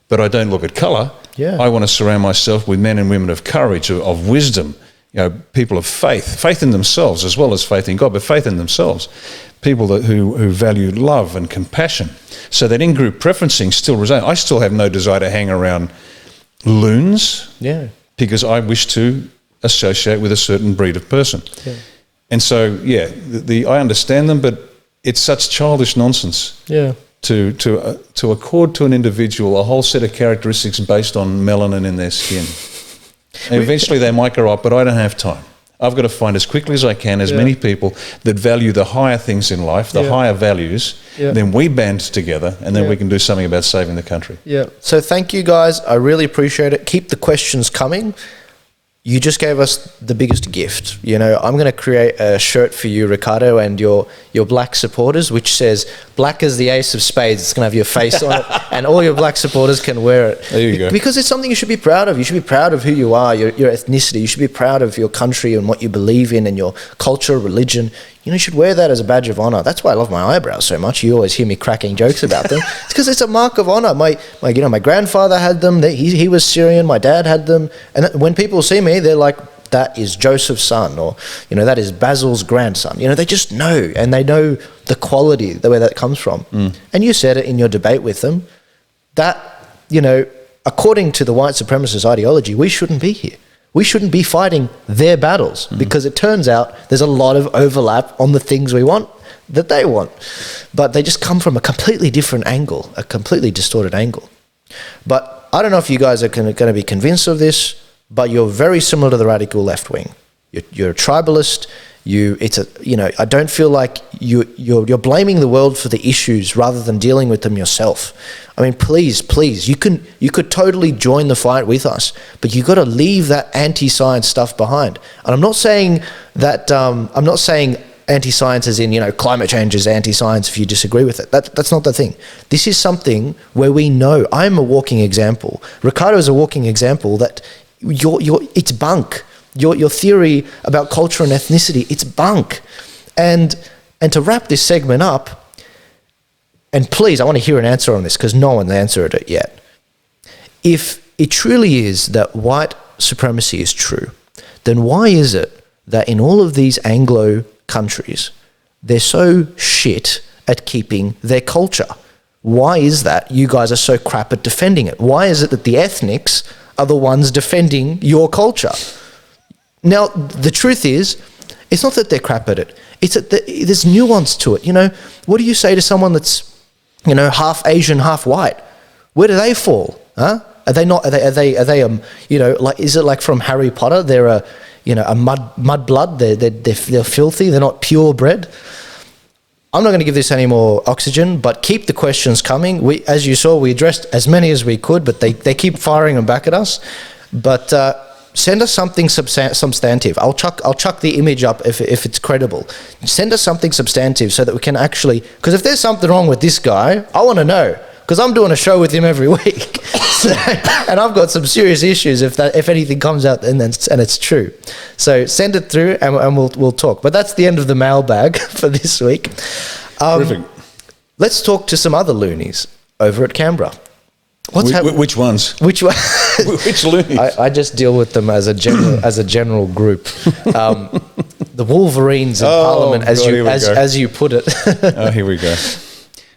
but I don't look at colour. I want to surround myself with men and women of courage, of wisdom, people of faith in themselves as well as faith in God, but faith in themselves. People who value love and compassion. So that in-group preferencing still resides. I still have no desire to hang around loons, because I wish to associate with a certain breed of person. And so, I understand them, but it's such childish nonsense to accord to an individual a whole set of characteristics based on melanin in their skin. And eventually they might grow up, but I don't have time. I've got to find as quickly as I can as many people that value the higher things in life, the higher values, then we band together, and then we can do something about saving the country. So thank you guys. I really appreciate it. Keep the questions coming. You just gave us the biggest gift. I'm going to create a shirt for you, Riccardo, and your black supporters, which says "Black as the Ace of Spades." It's going to have your face on it, and all your black supporters can wear it. There you go. Because it's something you should be proud of. You should be proud of who you are, your ethnicity. You should be proud of your country and what you believe in and your culture, religion. You should wear that as a badge of honour. That's why I love my eyebrows so much. You always hear me cracking jokes about them. It's because it's a mark of honour. My grandfather had them. He was Syrian. My dad had them. And when people see me, they're like, that is Joseph's son, or that is Basil's grandson. They just know, and they know the quality, where that comes from. And you said it in your debate with them that according to the white supremacist ideology, we shouldn't be here. We shouldn't be fighting their battles, because it turns out there's a lot of overlap on the things we want that they want, but they just come from a completely different angle, a completely distorted angle. But I don't know if you guys are going to be convinced of this, but you're very similar to the radical left wing. You're a tribalist. I don't feel like you're blaming the world for the issues rather than dealing with them yourself. I mean, please, you could totally join the fight with us, but you got to leave that anti-science stuff behind. And I'm not saying that. I'm not saying anti-science as in climate change is anti-science if you disagree with it. That's not the thing. This is something where we know. I'm a walking example. Riccardo is a walking example that it's bunk. Your theory about culture and ethnicity, it's bunk. And to wrap this segment up, and please, I want to hear an answer on this because no one's answered it yet. If it truly is that white supremacy is true, then why is it that in all of these Anglo countries, they're so shit at keeping their culture? Why is that you guys are so crap at defending it? Why is it that the ethnics are the ones defending your culture? Now, the truth is, it's not that they're crap at it. It's that there's nuance to it. What do you say to someone that's, half Asian, half white? Where do they fall? Huh? Are they not? Are they? Like, is it like from Harry Potter? They're a mud blood. They're filthy. They're not purebred. I'm not going to give this any more oxygen, but keep the questions coming. As you saw, we addressed as many as we could, but they keep firing them back at us. But send us something substantive. I'll chuck the image up if it's credible. Send us something substantive so that we can actually, because if there's something wrong with this guy, I want to know, because I'm doing a show with him every week. And I've got some serious issues if anything comes out and it's true. So send it through and we'll talk. But that's the end of the mailbag for this week. Perfect. Let's talk to some other loonies over at Canberra. Which ones? Which one? Which loonies? I just deal with them as a general group. The Wolverines in Parliament, as you put it. Oh, here we go.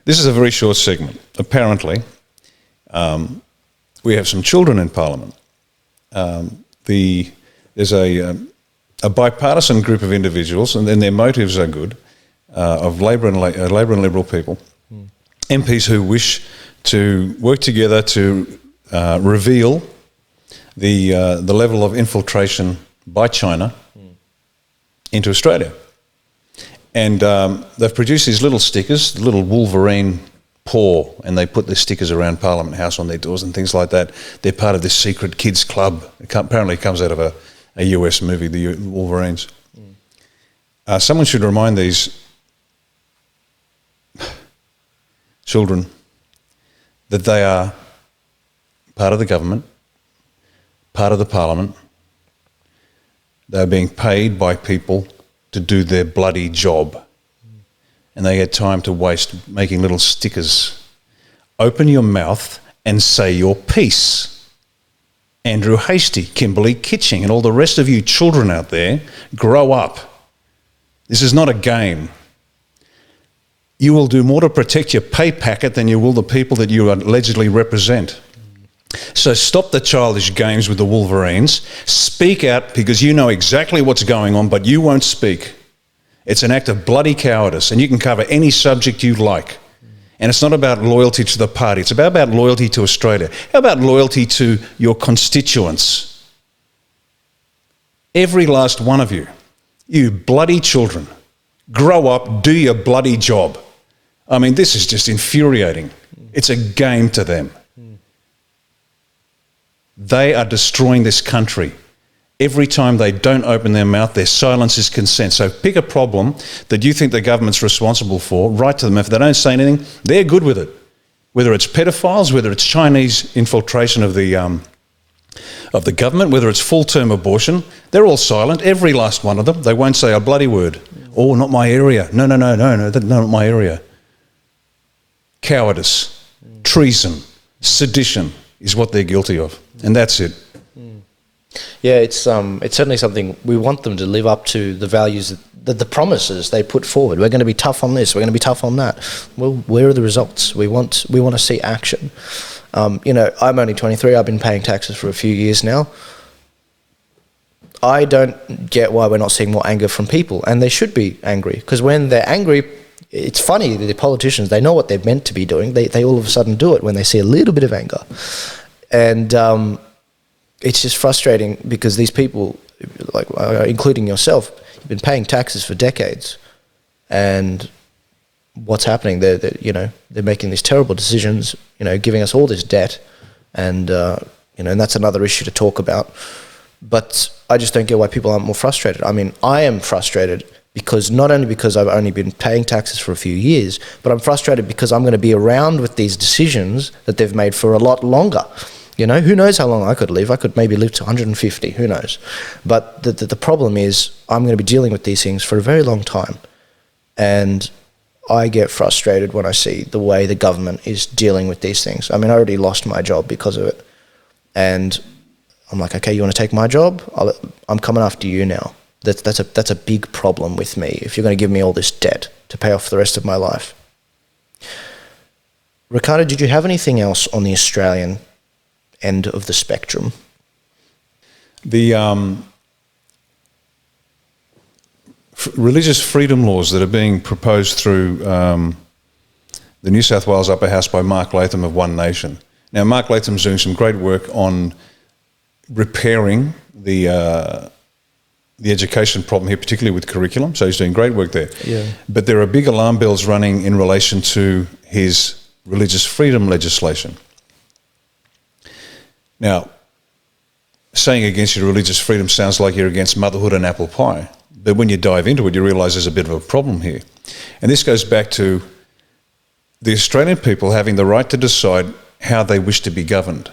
This is a very short segment. Apparently, we have some children in Parliament. There's a bipartisan group of individuals, and then their motives are good, of Labor and Liberal people, MPs who wish to work together to reveal the level of infiltration by China into Australia. And they've produced these little stickers, little Wolverine paw, and they put the stickers around Parliament House on their doors and things like that. They're part of this secret kids club. Apparently it comes out of a US movie, the Wolverines. Someone should remind these children that they are part of the government, part of the Parliament. They're being paid by people to do their bloody job. And they get time to waste making little stickers. Open your mouth and say your piece. Andrew Hastie, Kimberly Kitching, and all the rest of you children out there, grow up. This is not a game. You will do more to protect your pay packet than you will the people that you allegedly represent. So stop the childish games with the Wolverines. Speak out, because you know exactly what's going on, but you won't speak. It's an act of bloody cowardice, and you can cover any subject you like. And it's not about loyalty to the party. It's about loyalty to Australia. How about loyalty to your constituents? Every last one of you, you bloody children, grow up, do your bloody job. I mean, this is just infuriating. It's a game to them. They are destroying this country. Every time they don't open their mouth, their silence is consent. So pick a problem that you think the government's responsible for, write to them. If they don't say anything, they're good with it. Whether it's pedophiles, whether it's Chinese infiltration of the government, whether it's full-term abortion, they're all silent, every last one of them. They won't say a bloody word. Oh, not my area. No, not my area. Cowardice, treason, sedition is what they're guilty of. And that's it. Yeah, it's certainly something we want them to live up to, the values, the promises they put forward. We're going to be tough on this. We're going to be tough on that. Well, where are the results? We want to see action. I'm only 23. I've been paying taxes for a few years now. I don't get why we're not seeing more anger from people, and they should be angry, because when they're angry, it's funny, the politicians, they know what they're meant to be doing. They all of a sudden do it when they see a little bit of anger. And it's just frustrating, because these people, like including yourself, you've been paying taxes for decades, and what's happening? They're making these terrible decisions, giving us all this debt, and and that's another issue to talk about. But I just don't get why people aren't more frustrated. I mean, I am frustrated because not only because I've only been paying taxes for a few years, but I'm frustrated because I'm going to be around with these decisions that they've made for a lot longer. Who knows how long I could live? I could maybe live to 150, who knows? But the problem is I'm going to be dealing with these things for a very long time. And I get frustrated when I see the way the government is dealing with these things. I mean, I already lost my job because of it. And I'm like, okay, you want to take my job? I'm coming after you now. That's a big problem with me, if you're going to give me all this debt to pay off for the rest of my life. Riccardo, did you have anything else on the Australian end of the spectrum? The religious freedom laws that are being proposed through the New South Wales Upper House by Mark Latham of One Nation. Now, Mark Latham's doing some great work on repairing the education problem here, particularly with curriculum. So he's doing great work there. Yeah. But there are big alarm bells running in relation to his religious freedom legislation. Now, saying against your religious freedom sounds like you're against motherhood and apple pie. But when you dive into it, you realise there's a bit of a problem here. And this goes back to the Australian people having the right to decide how they wish to be governed.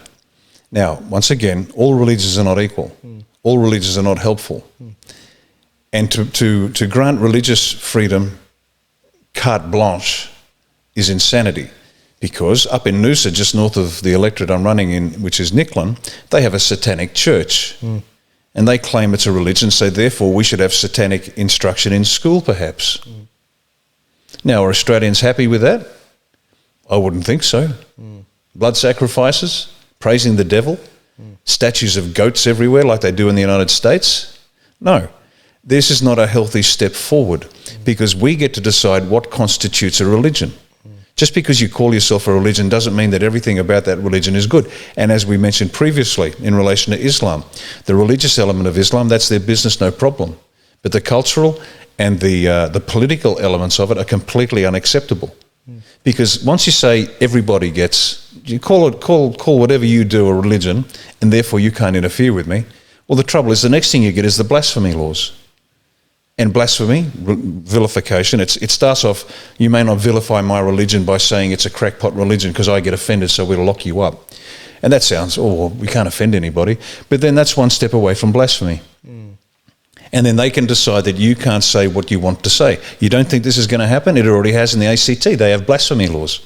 Now, once again, all religions are not equal. All religions are not helpful. And to grant religious freedom carte blanche is insanity. Because up in Noosa, just north of the electorate I'm running in, which is Nicklin, they have a satanic church. And they claim it's a religion, so therefore we should have satanic instruction in school, perhaps. Now, are Australians happy with that? I wouldn't think so. Blood sacrifices, praising the devil, statues of goats everywhere like they do in the United States? No. This is not a healthy step forward, because we get to decide what constitutes a religion. Just because you call yourself a religion doesn't mean that everything about that religion is good. And as we mentioned previously in relation to Islam, the religious element of Islam, that's their business, no problem. But the cultural and the political elements of it are completely unacceptable. Because once you say everybody gets, you call whatever you do a religion, and therefore you can't interfere with me, well, the trouble is the next thing you get is the blasphemy laws. And blasphemy, vilification, it starts off, you may not vilify my religion by saying it's a crackpot religion because I get offended, so we'll lock you up. And that sounds, we can't offend anybody. But then that's one step away from blasphemy. And then they can decide that you can't say what you want to say. You don't think this is going to happen? It already has in the ACT. They have blasphemy laws.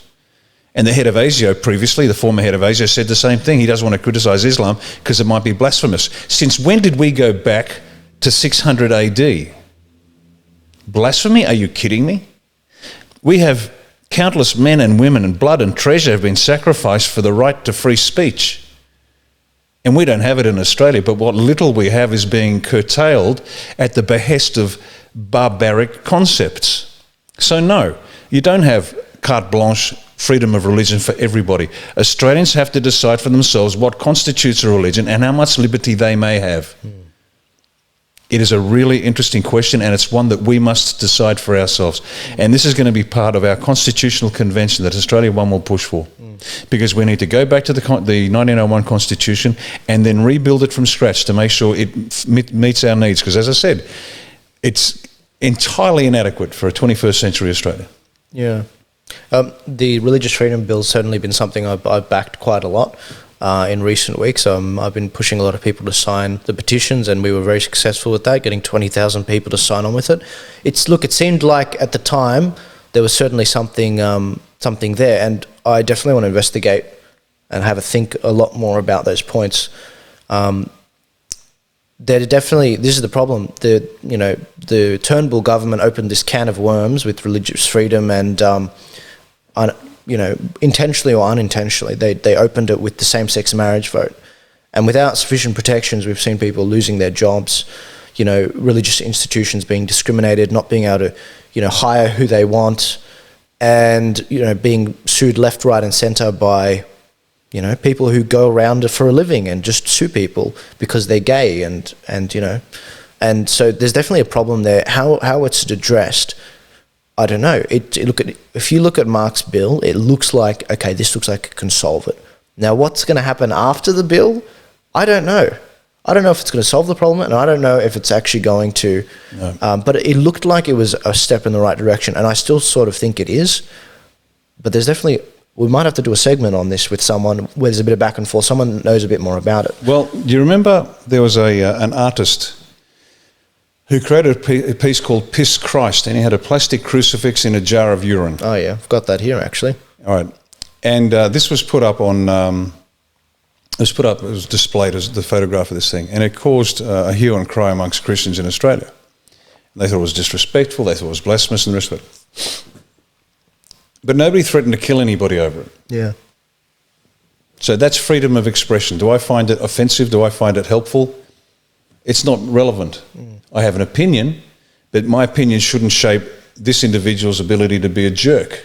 And the head of ASIO previously, the former head of ASIO, said the same thing. He doesn't want to criticise Islam because it might be blasphemous. Since when did we go back to 600 AD? Blasphemy? Are you kidding me? We have countless men and women and blood and treasure have been sacrificed for the right to free speech. And we don't have it in Australia, but what little we have is being curtailed at the behest of barbaric concepts. So no, you don't have carte blanche freedom of religion for everybody. Australians have to decide for themselves what constitutes a religion and how much liberty they may have. It is a really interesting question, and it's one that we must decide for ourselves. And this is going to be part of our constitutional convention that Australia One will push for. Because we need to go back to the 1901 Constitution and then rebuild it from scratch to make sure it meets our needs. Because as I said, it's entirely inadequate for a 21st century Australia. Yeah. The Religious Freedom Bill's certainly been something I've backed quite a lot. In recent weeks, I've been pushing a lot of people to sign the petitions, and we were very successful with that, getting 20,000 people to sign on with it. It seemed like at the time there was certainly something there, and I definitely want to investigate and have a think a lot more about those points. This is the problem. The Turnbull government opened this can of worms with religious freedom and. Intentionally or unintentionally, they opened it with the same-sex marriage vote. And without sufficient protections, we've seen people losing their jobs, religious institutions being discriminated, not being able to, hire who they want, and, being sued left, right and centre by, people who go around for a living and just sue people because they're gay and so there's definitely a problem there. How it's addressed, I don't know. If you look at Mark's bill, it looks like, okay, this looks like it can solve it. Now, what's going to happen after the bill? I don't know. I don't know if it's going to solve the problem, and I don't know if it's actually going to. No. But it looked like it was a step in the right direction, and I still sort of think it is. But there's definitely, we might have to do a segment on this with someone where there's a bit of back and forth. Someone knows a bit more about it. Well, do you remember there was an artist who created a piece called Piss Christ, and he had a plastic crucifix in a jar of urine. Oh yeah, I've got that here actually. All right, and this was put up on, it was displayed as the photograph of this thing, and it caused a hue and cry amongst Christians in Australia. They thought it was disrespectful, they thought it was blasphemous and the rest of it. But nobody threatened to kill anybody over it. Yeah. So that's freedom of expression. Do I find it offensive? Do I find it helpful? It's not relevant. I have an opinion, but my opinion shouldn't shape this individual's ability to be a jerk.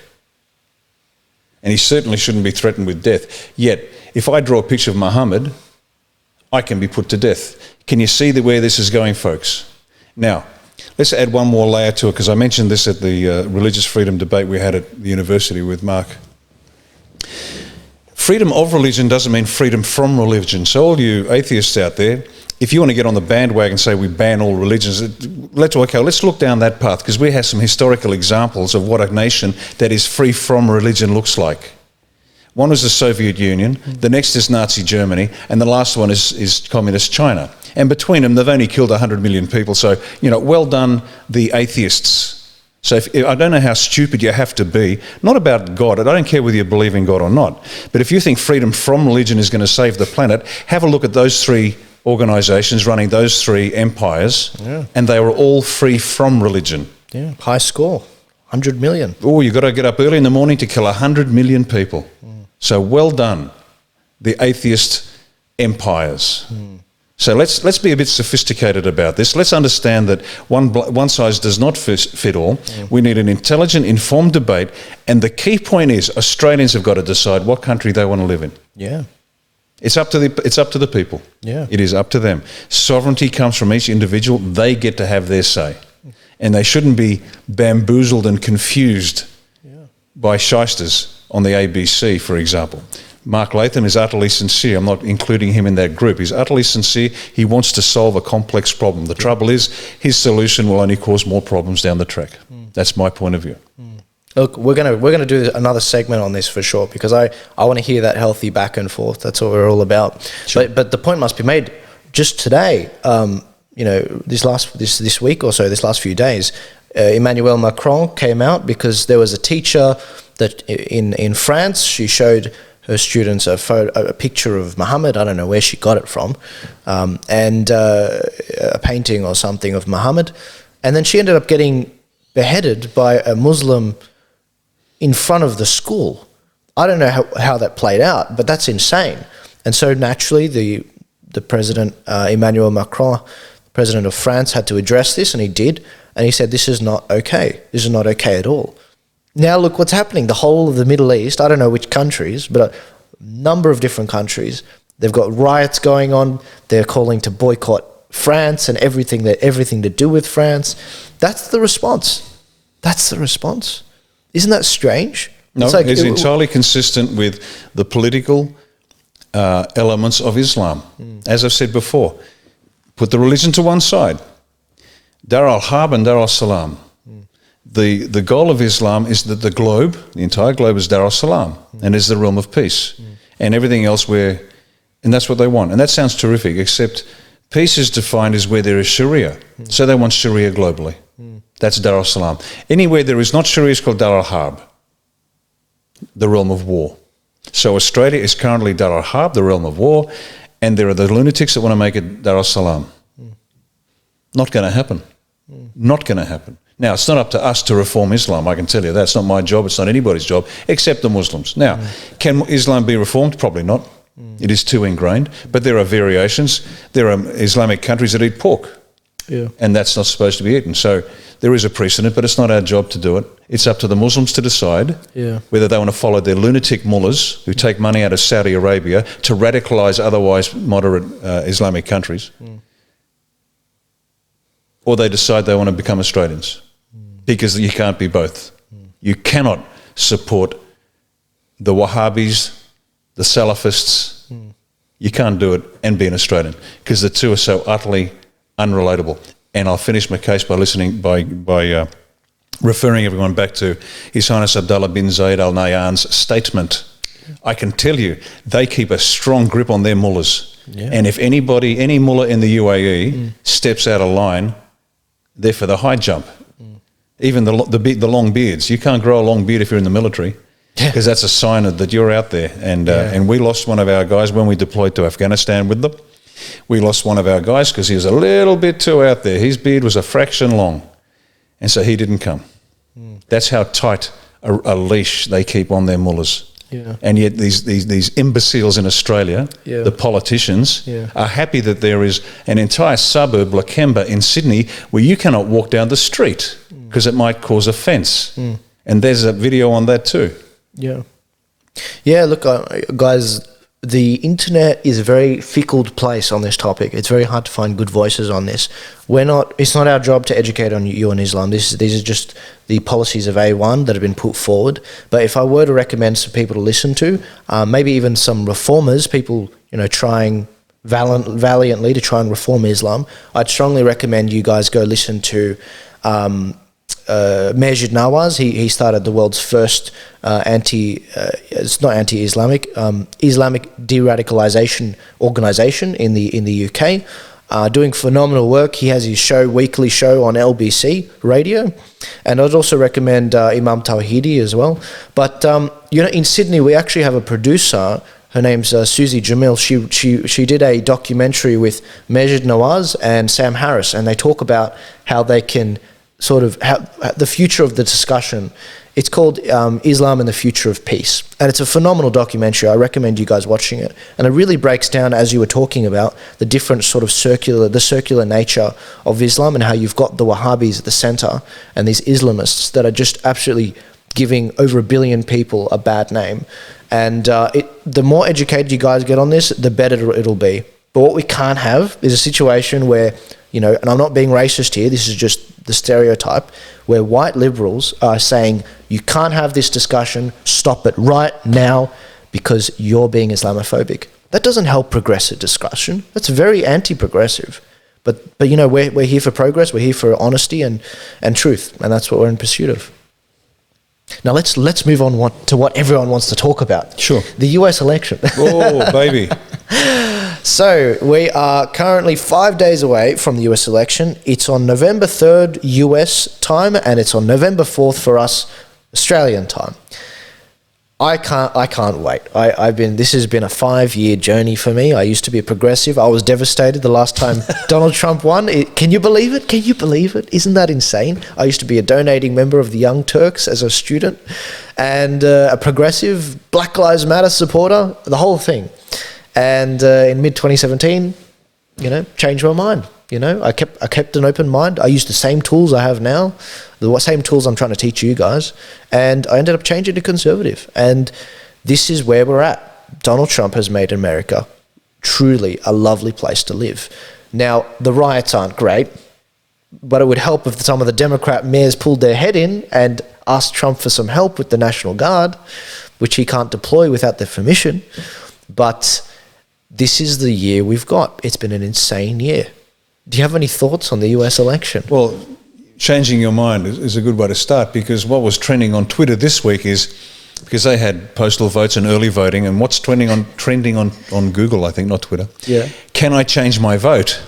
And he certainly shouldn't be threatened with death. Yet, if I draw a picture of Muhammad, I can be put to death. Can you see where this is going, folks? Now, let's add one more layer to it, because I mentioned this at the religious freedom debate we had at the university with Mark. Freedom of religion doesn't mean freedom from religion. So all you atheists out there, if you want to get on the bandwagon and say we ban all religions, let's look down that path, because we have some historical examples of what a nation that is free from religion looks like. One was the Soviet Union, the next is Nazi Germany, and the last one is Communist China. And between them, they've only killed 100 million people. So, well done, the atheists So I don't know how stupid you have to be, not about God. I don't care whether you believe in God or not. But if you think freedom from religion is going to save the planet, have a look at those three organisations running those three empires, and they were all free from religion. Yeah, high score, 100 million. Oh, you've got to get up early in the morning to kill 100 million people. So well done, the atheist empires. So let's be a bit sophisticated about this. Let's understand that one size does not fit all. We need an intelligent, informed debate, and the key point is Australians have got to decide what country they want to live in. Yeah. It's up to the people. Yeah. It is up to them. Sovereignty comes from each individual. They get to have their say. And they shouldn't be bamboozled and confused by shysters on the ABC, for example. Mark Latham is utterly sincere. I'm not including him in that group. He's utterly sincere. He wants to solve a complex problem. The trouble is his solution will only cause more problems down the track. That's my point of view. Look, we're gonna do another segment on this for sure, because I want to hear that healthy back and forth. That's what we're all about. Sure. But the point must be made. Just today, this week or so, this last few days, Emmanuel Macron came out because there was a teacher that in France, she showed her students a picture of Muhammad. I don't know where she got it from, and a painting or something of Muhammad, and then she ended up getting beheaded by a Muslim in front of the school. I don't know how that played out, but that's insane. And so naturally, the president, Emmanuel Macron, president of France, had to address this, and he did. And he said, this is not okay. This is not okay at all. Now look what's happening. The whole of the Middle East, I don't know which countries, but a number of different countries, they've got riots going on. They're calling to boycott France and everything to do with France. That's the response. That's the response. Isn't that strange? No, it's entirely consistent with the political elements of Islam. As I've said before, put the religion to one side. Dar al-Harb and Dar al-Salam. The goal of Islam is that the entire globe is Dar al-Salam and is the realm of peace. And everything else and that's what they want. And that sounds terrific, except peace is defined as where there is Sharia. So they want Sharia globally. That's Dar al-Salam. Anywhere there is not Sharia is called Dar al-Harb, the realm of war. So Australia is currently Dar al-Harb, the realm of war, and there are the lunatics that want to make it Dar al-Salam. Not going to happen. Not going to happen. Now, it's not up to us to reform Islam, I can tell you that. It's not my job, it's not anybody's job, except the Muslims. Now, can Islam be reformed? Probably not. It is too ingrained. But there are variations. There are Islamic countries that eat pork. Yeah. And that's not supposed to be eaten. So there is a precedent, but it's not our job to do it. It's up to the Muslims to decide whether they want to follow their lunatic mullahs who take money out of Saudi Arabia to radicalise otherwise moderate Islamic countries, or they decide they want to become Australians. Because you can't be both. You cannot support the Wahhabis, the Salafists. You can't do it and be an Australian, because the two are so utterly unrelatable. And I'll finish my case by referring everyone back to His Highness Abdullah bin Zayed Al Nahyan's statement. I can tell you, they keep a strong grip on their mullahs. Yeah. And if any mullah in the UAE steps out of line, they're for the high jump. Even the long beards. You can't grow a long beard if you're in the military, because that's a sign that you're out there. And we lost one of our guys when we deployed to Afghanistan with them. We lost one of our guys because he was a little bit too out there. His beard was a fraction long, and so he didn't come. That's how tight a leash they keep on their mullahs. Yeah. And yet these imbeciles in Australia, the politicians, are happy that there is an entire suburb, Lakemba in Sydney, where you cannot walk down the street because it might cause offence. And there's a video on that too. Yeah. Yeah, look, guys, the internet is a very fickle place on this topic. It's very hard to find good voices on this. It's not our job to educate on you on Islam. These are just the policies of A1 that have been put forward. But if I were to recommend some people to listen to, maybe even some reformers, people trying valiantly to try and reform Islam, I'd strongly recommend you guys go listen to Majid Nawaz. He started the world's first it's not anti-Islamic, Islamic de-radicalization organization in the UK. doing phenomenal work. He has his weekly show on LBC radio, and I'd also recommend Imam Tawhidi as well. But in Sydney, we actually have a producer. Her name's Susie Jamil. She did a documentary with Majid Nawaz and Sam Harris, and they talk about how they can sort of the future of the discussion. It's called Islam and the Future of Peace, and it's a phenomenal documentary. I recommend you guys watching it, and it really breaks down, as you were talking about, the different sort of circular nature of Islam, and how you've got the Wahhabis at the center and these Islamists that are just absolutely giving over 1 billion people a bad name. And the more educated you guys get on this, the better it'll be. But what we can't have is a situation where, and I'm not being racist here, this is just the stereotype, where white liberals are saying, you can't have this discussion, stop it right now because you're being Islamophobic. That doesn't help progressive discussion. That's very anti-progressive. But we're here for progress, we're here for honesty and truth, and that's what we're in pursuit of. Now let's move on to what everyone wants to talk about. Sure. The US election. Oh, baby. So we are currently 5 days away from the US election. It's on November 3rd US time, and it's on November 4th for us Australian time. I can't wait. This has been a 5-year journey for me. I used to be a progressive. I was devastated the last time Donald Trump won. Can you believe it? Can you believe it? Isn't that insane? I used to be a donating member of the Young Turks as a student, and a progressive Black Lives Matter supporter, the whole thing. And in mid-2017, changed my mind. I kept an open mind. I used the same tools I have now, the same tools I'm trying to teach you guys, and I ended up changing to conservative. And this is where we're at. Donald Trump has made America truly a lovely place to live. Now, the riots aren't great, but it would help if some of the Democrat mayors pulled their head in and asked Trump for some help with the National Guard, which he can't deploy without their permission. But this is the year we've got. It's been an insane year. Do you have any thoughts on the US election? Well, changing your mind is a good way to start, because what was trending on Twitter this week is, because they had postal votes and early voting, and what's trending on Google, I think, not Twitter. Yeah. Can I change my vote?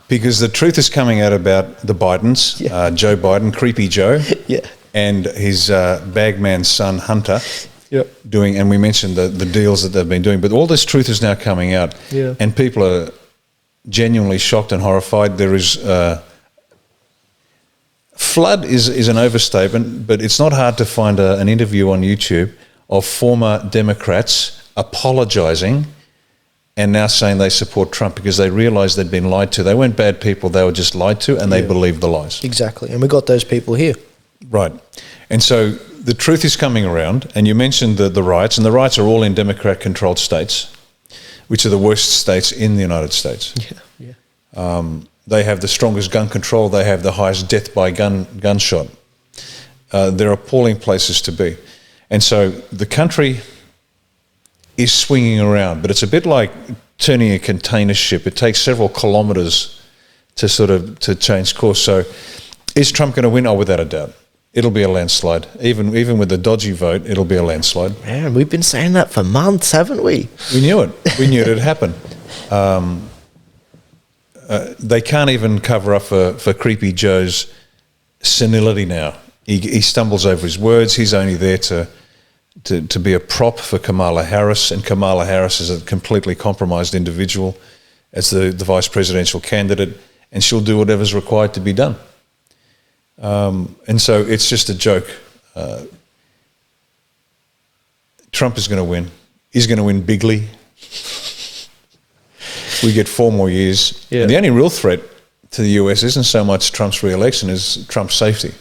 Because the truth is coming out about the Bidens, Joe Biden, Creepy Joe, and his bagman's son, Hunter, doing, and we mentioned the deals that they've been doing, but all this truth is now coming out, and people are genuinely shocked and horrified. There is flood is an overstatement, but it's not hard to find an interview on YouTube of former Democrats apologising and now saying they support Trump because they realised they'd been lied to. They weren't bad people, they were just lied to, and they believed the lies. Exactly, and we got those people here. Right. And so the truth is coming around, and you mentioned the riots, and the riots are all in Democrat-controlled states, which are the worst states in the United States. They have the strongest gun control. They have the highest death by gunshot. They're appalling places to be. And so the country is swinging around, but it's a bit like turning a container ship. It takes several kilometres to change course. So is Trump going to win? Oh, without a doubt. It'll be a landslide. Even with the dodgy vote, it'll be a landslide. Man, we've been saying that for months, haven't we? We knew it. We knew it'd happen. They can't even cover up for Creepy Joe's senility now. He stumbles over his words. He's only there to be a prop for Kamala Harris, and Kamala Harris is a completely compromised individual as the vice presidential candidate, and she'll do whatever's required to be done. And so it's just a joke. Trump is going to win. He's going to win bigly. We get 4 more years. And the only real threat to the US isn't so much Trump's re-election as Trump's safety.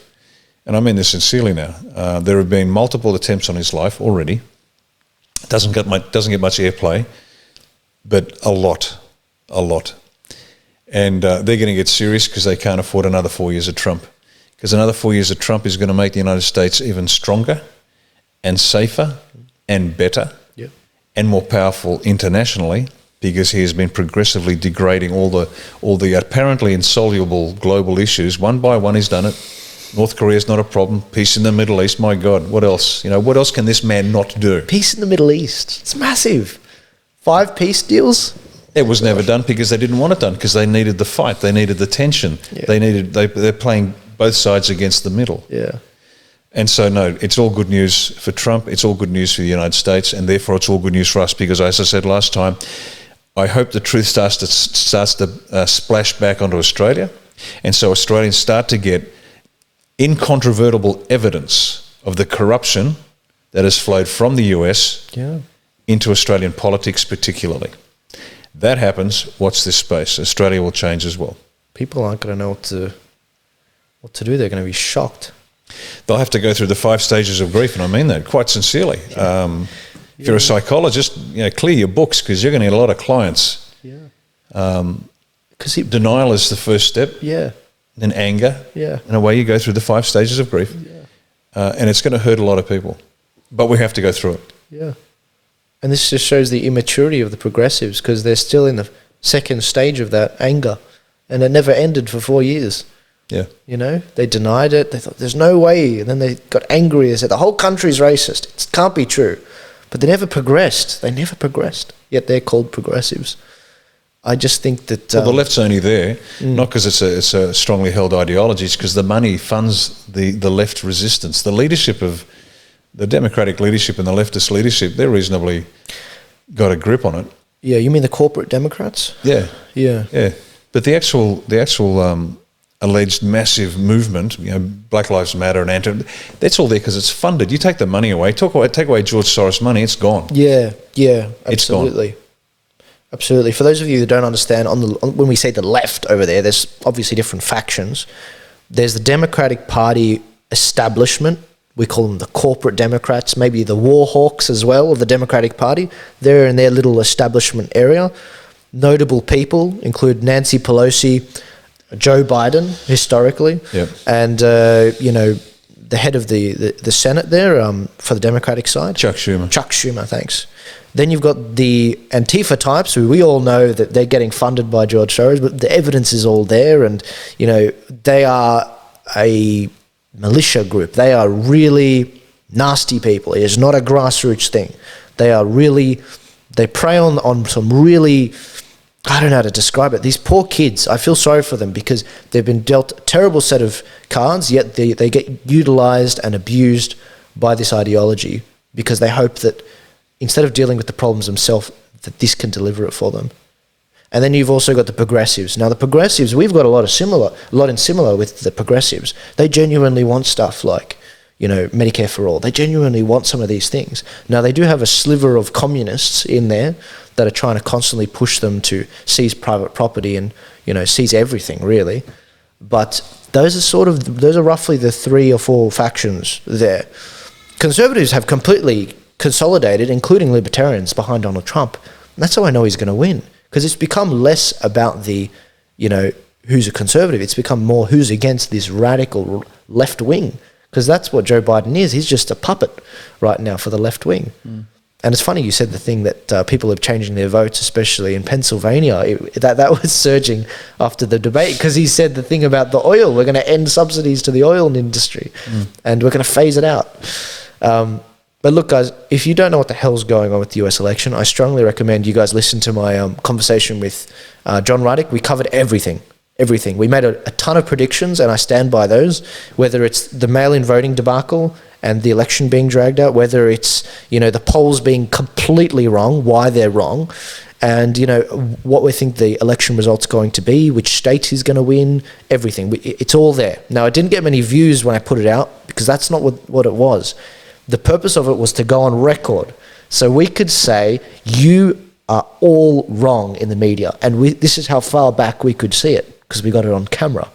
And I mean this sincerely now. There have been multiple attempts on his life already. Doesn't get much airplay, but a lot. And they're going to get serious because they can't afford another 4 years of Trump. Because another 4 years of Trump is going to make the United States even stronger and safer and better and more powerful internationally, because he has been progressively degrading all the apparently insoluble global issues. One by one he's done it. North Korea's not a problem. Peace in the Middle East, my God, what else? What else can this man not do? Peace in the Middle East. It's massive. 5 peace deals. It was never done because they didn't want it done, because they needed the fight, they needed the tension, they're playing both sides against the middle. Yeah. And so, no, it's all good news for Trump, it's all good news for the United States, and therefore it's all good news for us, because, as I said last time, I hope the truth starts to splash back onto Australia, and so Australians start to get incontrovertible evidence of the corruption that has flowed from the US into Australian politics particularly. That happens, watch this space. Australia will change as well. People aren't going to know what to do. They're going to be shocked. They'll have to go through the 5 stages of grief, and I mean that quite sincerely. If you're a psychologist, clear your books, because you're going to need a lot of clients. Because denial is the first step. Yeah. Then anger. Yeah. And away you go through the 5 stages of grief. And it's going to hurt a lot of people. But we have to go through it. Yeah. And this just shows the immaturity of the progressives, because they're still in the second stage of that anger. And it never ended for 4 years. Yeah. They denied it. They thought, there's no way. And then they got angry. They said, the whole country's racist. It can't be true. But they never progressed. Yet they're called progressives. I just think that... Well, the left's only there, not because it's a strongly held ideology, it's because the money funds the left resistance. The leadership of... The democratic leadership and the leftist leadership, they're reasonably got a grip on it. Yeah, you mean the corporate Democrats? Yeah. Yeah. But the actual alleged massive movement, Black Lives Matter and that's all there because it's funded. You take the money away, take away George Soros' money, it's gone. Yeah, absolutely. It's gone. Absolutely. For those of you who don't understand, when we say the left over there, there's obviously different factions. There's the Democratic Party establishment. We call them the corporate Democrats, maybe the war hawks as well of the Democratic Party. They're in their little establishment area. Notable people include Nancy Pelosi, Joe Biden, historically, and the head of the Senate there for the Democratic side. Chuck Schumer, thanks. Then you've got the Antifa types, who we all know that they're getting funded by George Soros, but the evidence is all there, and they are a militia group. They are really nasty people. It is not a grassroots thing. They prey on some really, I don't know how to describe it. These poor kids, I feel sorry for them, because they've been dealt a terrible set of cards, yet they get utilized and abused by this ideology, because they hope that instead of dealing with the problems themselves, that this can deliver it for them. And then you've also got the progressives. Now, the progressives, we've got a lot in similar with the progressives. They genuinely want stuff like, Medicare for all. They genuinely want some of these things. Now, they do have a sliver of communists in there that are trying to constantly push them to seize private property and, seize everything, really. But those are roughly the 3 or 4 factions there. Conservatives have completely consolidated, including libertarians, behind Donald Trump. And that's how I know he's going to win. Because it's become less about the, who's a conservative. It's become more who's against this radical left wing. Because that's what Joe Biden is. He's just a puppet right now for the left wing. And it's funny you said the thing that people are changing their votes, especially in Pennsylvania. That was surging after the debate, because he said the thing about the oil. We're going to end subsidies to the oil industry and we're going to phase it out. But look, guys, if you don't know what the hell's going on with the US election, I strongly recommend you guys listen to my conversation with John Ruddick. We covered everything. We made a ton of predictions, and I stand by those, whether it's the mail-in voting debacle and the election being dragged out, whether it's, the polls being completely wrong, why they're wrong, and, what we think the election result's going to be, which state he's going to win, everything. It's all there. Now, I didn't get many views when I put it out, because that's not what it was. The purpose of it was to go on record, so we could say, you are all wrong in the media, and this is how far back we could see it, because we got it on camera.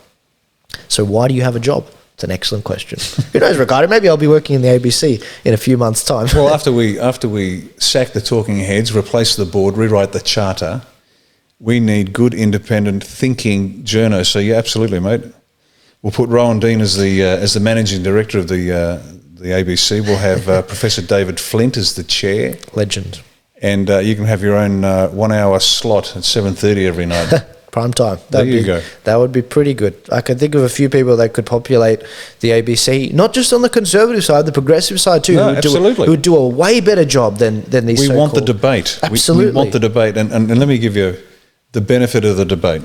So why do you have a job? It's an excellent question. Who knows, Riccardo? Maybe I'll be working in the ABC in a few months' time. Well, after we sack the talking heads, replace the board, rewrite the charter, we need good, independent, thinking journos. So yeah, absolutely, mate. We'll put Rowan Dean as the managing director of the ABC. We'll have Professor David Flint as the chair. Legend. And you can have your own 1 hour slot at 7:30 every night. Prime time. There you go. That would be pretty good. I can think of a few people that could populate the ABC, not just on the conservative side, the progressive side too. No, absolutely. Who would do a way better job than these. We want the debate. Absolutely. We want the debate. And let me give you the benefit of the debate.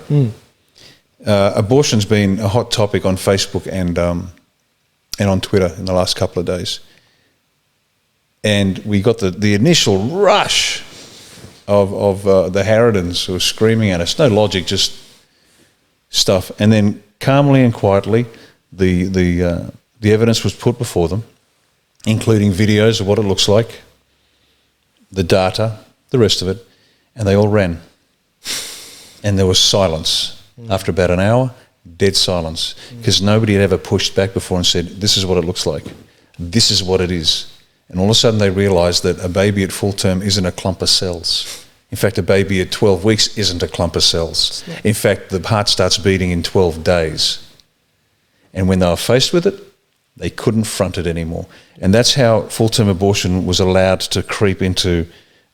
Abortion's been a hot topic on Facebook and on Twitter in the last couple of days. And we got the initial rush of the Harridans who were screaming at us. No logic, just stuff. And then calmly and quietly, the evidence was put before them, including videos of what it looks like, the data, the rest of it, and they all ran. And there was silence. After about an hour, dead silence, because nobody had ever pushed back before and said, this is what it looks like. This is what it is. And all of a sudden they realised that a baby at full term isn't a clump of cells. In fact, a baby at 12 weeks isn't a clump of cells. In fact, the heart starts beating in 12 days. And when they were faced with it, they couldn't front it anymore. And that's how full-term abortion was allowed to creep into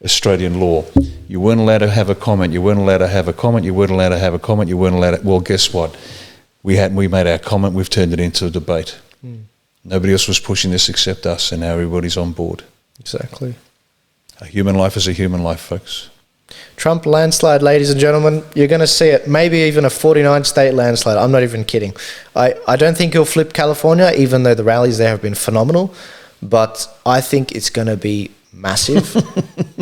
Australian law. You weren't allowed to have a comment, you weren't allowed to have a comment, you weren't allowed to have a comment, you weren't allowed to... Well, guess what? We made our comment, we've turned it into a debate. Nobody else was pushing this except us, and now everybody's on board. Exactly. A human life is a human life, folks. Trump landslide, ladies and gentlemen. You're going to see it. Maybe even a 49-state landslide. I'm not even kidding. I don't think he'll flip California, even though the rallies there have been phenomenal. But I think it's going to be massive.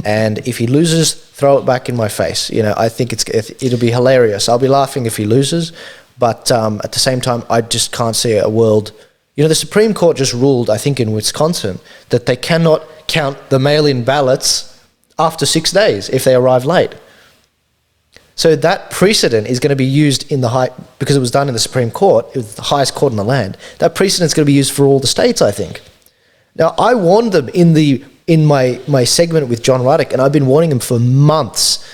And if he loses, throw it back in my face. I think it'll be hilarious. I'll be laughing if he loses. But at the same time, I just can't see a world... the Supreme Court just ruled, I think in Wisconsin, that they cannot count the mail-in ballots after 6 days if they arrive late. So that precedent is going to be used because it was done in the Supreme Court, it was the highest court in the land. That precedent is going to be used for all the states, I think. Now, I warned them in my segment with John Ruddock, and I've been warning them for months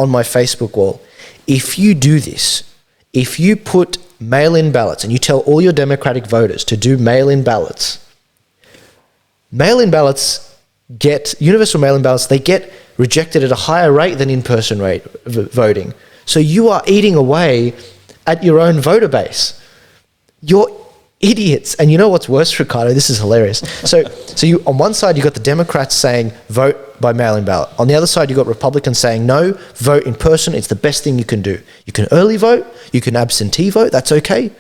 on my Facebook wall. If you do this, if you put mail-in ballots and you tell all your Democratic voters to do mail-in ballots, universal mail-in ballots, they get rejected at a higher rate than in-person voting. So you are eating away at your own voter base. You're idiots. And you know what's worse, Riccardo? This is hilarious. So you, on one side, you've got the Democrats saying, vote by mail-in ballot. On the other side, you've got Republicans saying, no, vote in person. It's the best thing you can do. You can early vote. You can absentee vote. That's okay.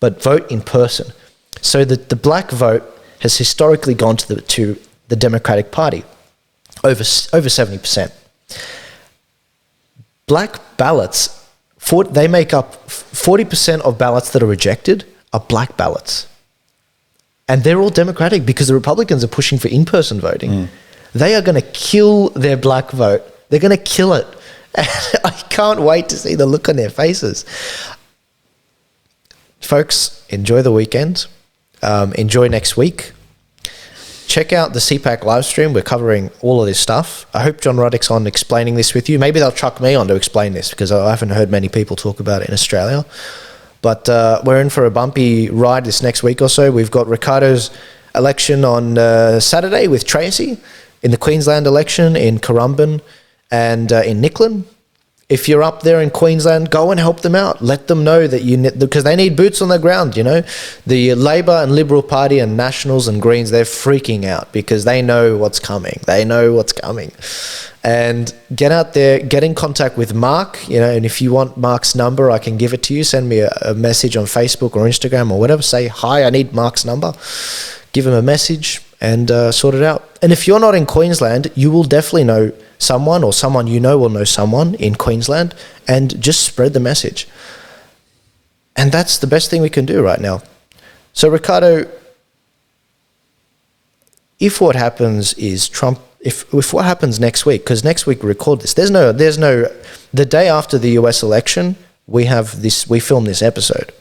But vote in person. So the black vote has historically gone to the Democratic Party, over 70%. Black ballots, they make up 40% of ballots that are rejected are black ballots. And they're all Democratic because the Republicans are pushing for in-person voting. They are going to kill their black vote. They're going to kill it. And I can't wait to see the look on their faces. Folks, enjoy the weekend. Enjoy next week. Check out the CPAC live stream. We're covering all of this stuff. I hope John Ruddock's on explaining this with you. Maybe they'll chuck me on to explain this because I haven't heard many people talk about it in Australia. But we're in for a bumpy ride this next week or so. We've got Riccardo's election on Saturday with Tracy in the Queensland election in Currumbin and in Nicklin. If you're up there in Queensland, go and help them out. Let them know that because they need boots on the ground, The Labor and Liberal Party and Nationals and Greens, they're freaking out because they know what's coming. And get out there, get in contact with Mark, and if you want Mark's number, I can give it to you. Send me a message on Facebook or Instagram or whatever. Say, hi, I need Mark's number. Give him a message and sort it out. And if you're not in Queensland, you will definitely know someone or someone will know someone in Queensland, and just spread the message. And that's the best thing we can do right now. So, Riccardo, if what happens is Trump, if what happens next week, because next week we record this, there's no, the day after the US election, we film this episode.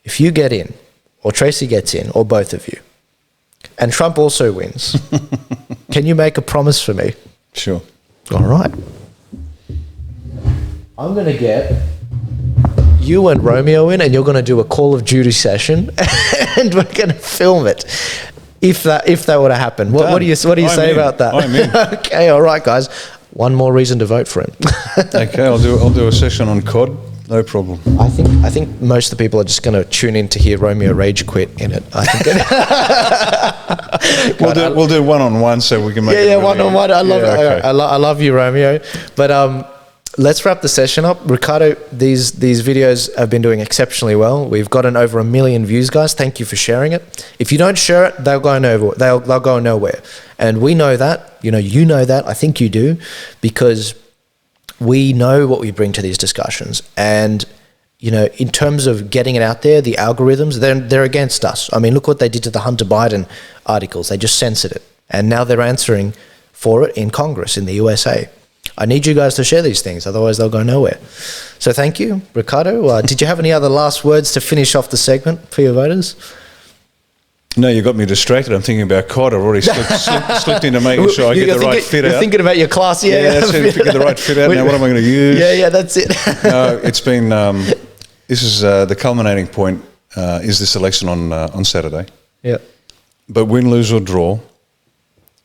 If you get in, or Tracy gets in, or both of you, and Trump also wins, can you make a promise for me? Sure. All right. I'm going to get you and Romeo in, and you're going to do a Call of Duty session, and we're going to film it. If that were to happen, what do you say about that? I'm in. Okay, all right, guys. One more reason to vote for him. Okay, I'll do a session on COD. No problem. I think most of the people are just going to tune in to hear Romeo rage quit in it. I think we'll do one-on-one so we can make it really, one-on-one. I love you, Romeo. But let's wrap the session up. Riccardo, these videos have been doing exceptionally well. We've gotten over 1 million views, guys. Thank you for sharing it. If you don't share it, they'll go nowhere. And we know that. You know that. I think you do, because we know what we bring to these discussions. And in terms of getting it out there, the algorithms, they're against us. I mean, look what they did to the Hunter Biden articles. They just censored it. And now they're answering for it in Congress in the USA. I need you guys to share these things, otherwise they'll go nowhere. So thank you, Riccardo. Did you have any other last words to finish off the segment for your voters? No, you got me distracted. I'm thinking about COD. I've already slipped into making sure I get the right fit out. You're thinking about your class, yeah. That's it, figure the right fit out. Now what am I going to use? Yeah, that's it. No, it's been, this is the culminating point is this election on Saturday. Yeah. But win, lose or draw,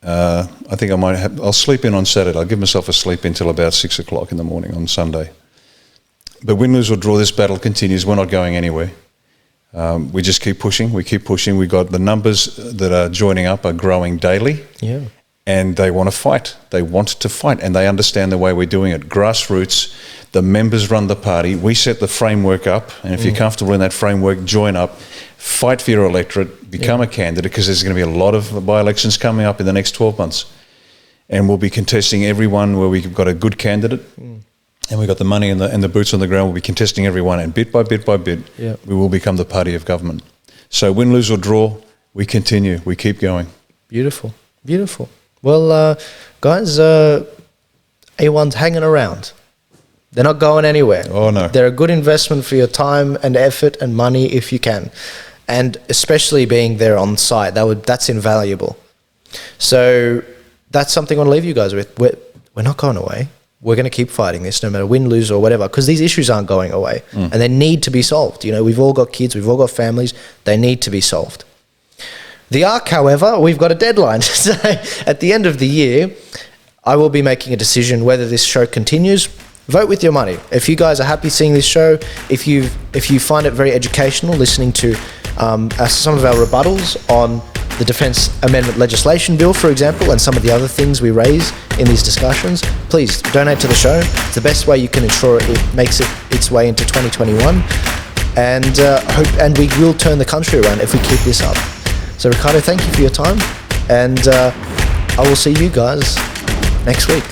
I think I'll sleep in on Saturday. I'll give myself a sleep in till about 6 o'clock in the morning on Sunday. But win, lose or draw, this battle continues. We're not going anywhere. We just keep pushing. We keep pushing. We got the numbers that are joining up are growing daily. Yeah. And they want to fight. They want to fight, and they understand the way we're doing it. Grassroots, the members run the party. We set the framework up, and if you're comfortable in that framework, join up, fight for your electorate, become a candidate, because there's going to be a lot of by-elections coming up in the next 12 months. And we'll be contesting everyone where we've got a good candidate, and we've got the money and the boots on the ground. We'll be contesting everyone, and bit by bit by bit, we will become the party of government. So win, lose or draw, we continue. We keep going. Beautiful. Beautiful. Well, guys, A1's hanging around. They're not going anywhere. Oh, no. They're a good investment for your time and effort and money if you can. And especially being there on site, that's invaluable. So that's something I want to leave you guys with. We're not going away. We're going to keep fighting this no matter win, lose or whatever, because these issues aren't going away and they need to be solved. We've all got kids, we've all got families. They need to be solved. The ARC, however, we've got a deadline. So at the end of the year, I will be making a decision whether this show continues. Vote with your money. If you guys are happy seeing this show, if you find it very educational, listening to some of our rebuttals on the Defence Amendment legislation bill, for example, and some of the other things we raise in these discussions, please donate to the show. It's the best way you can ensure it makes its way into 2021. And we will turn the country around if we keep this up. So Riccardo, thank you for your time, and I will see you guys next week.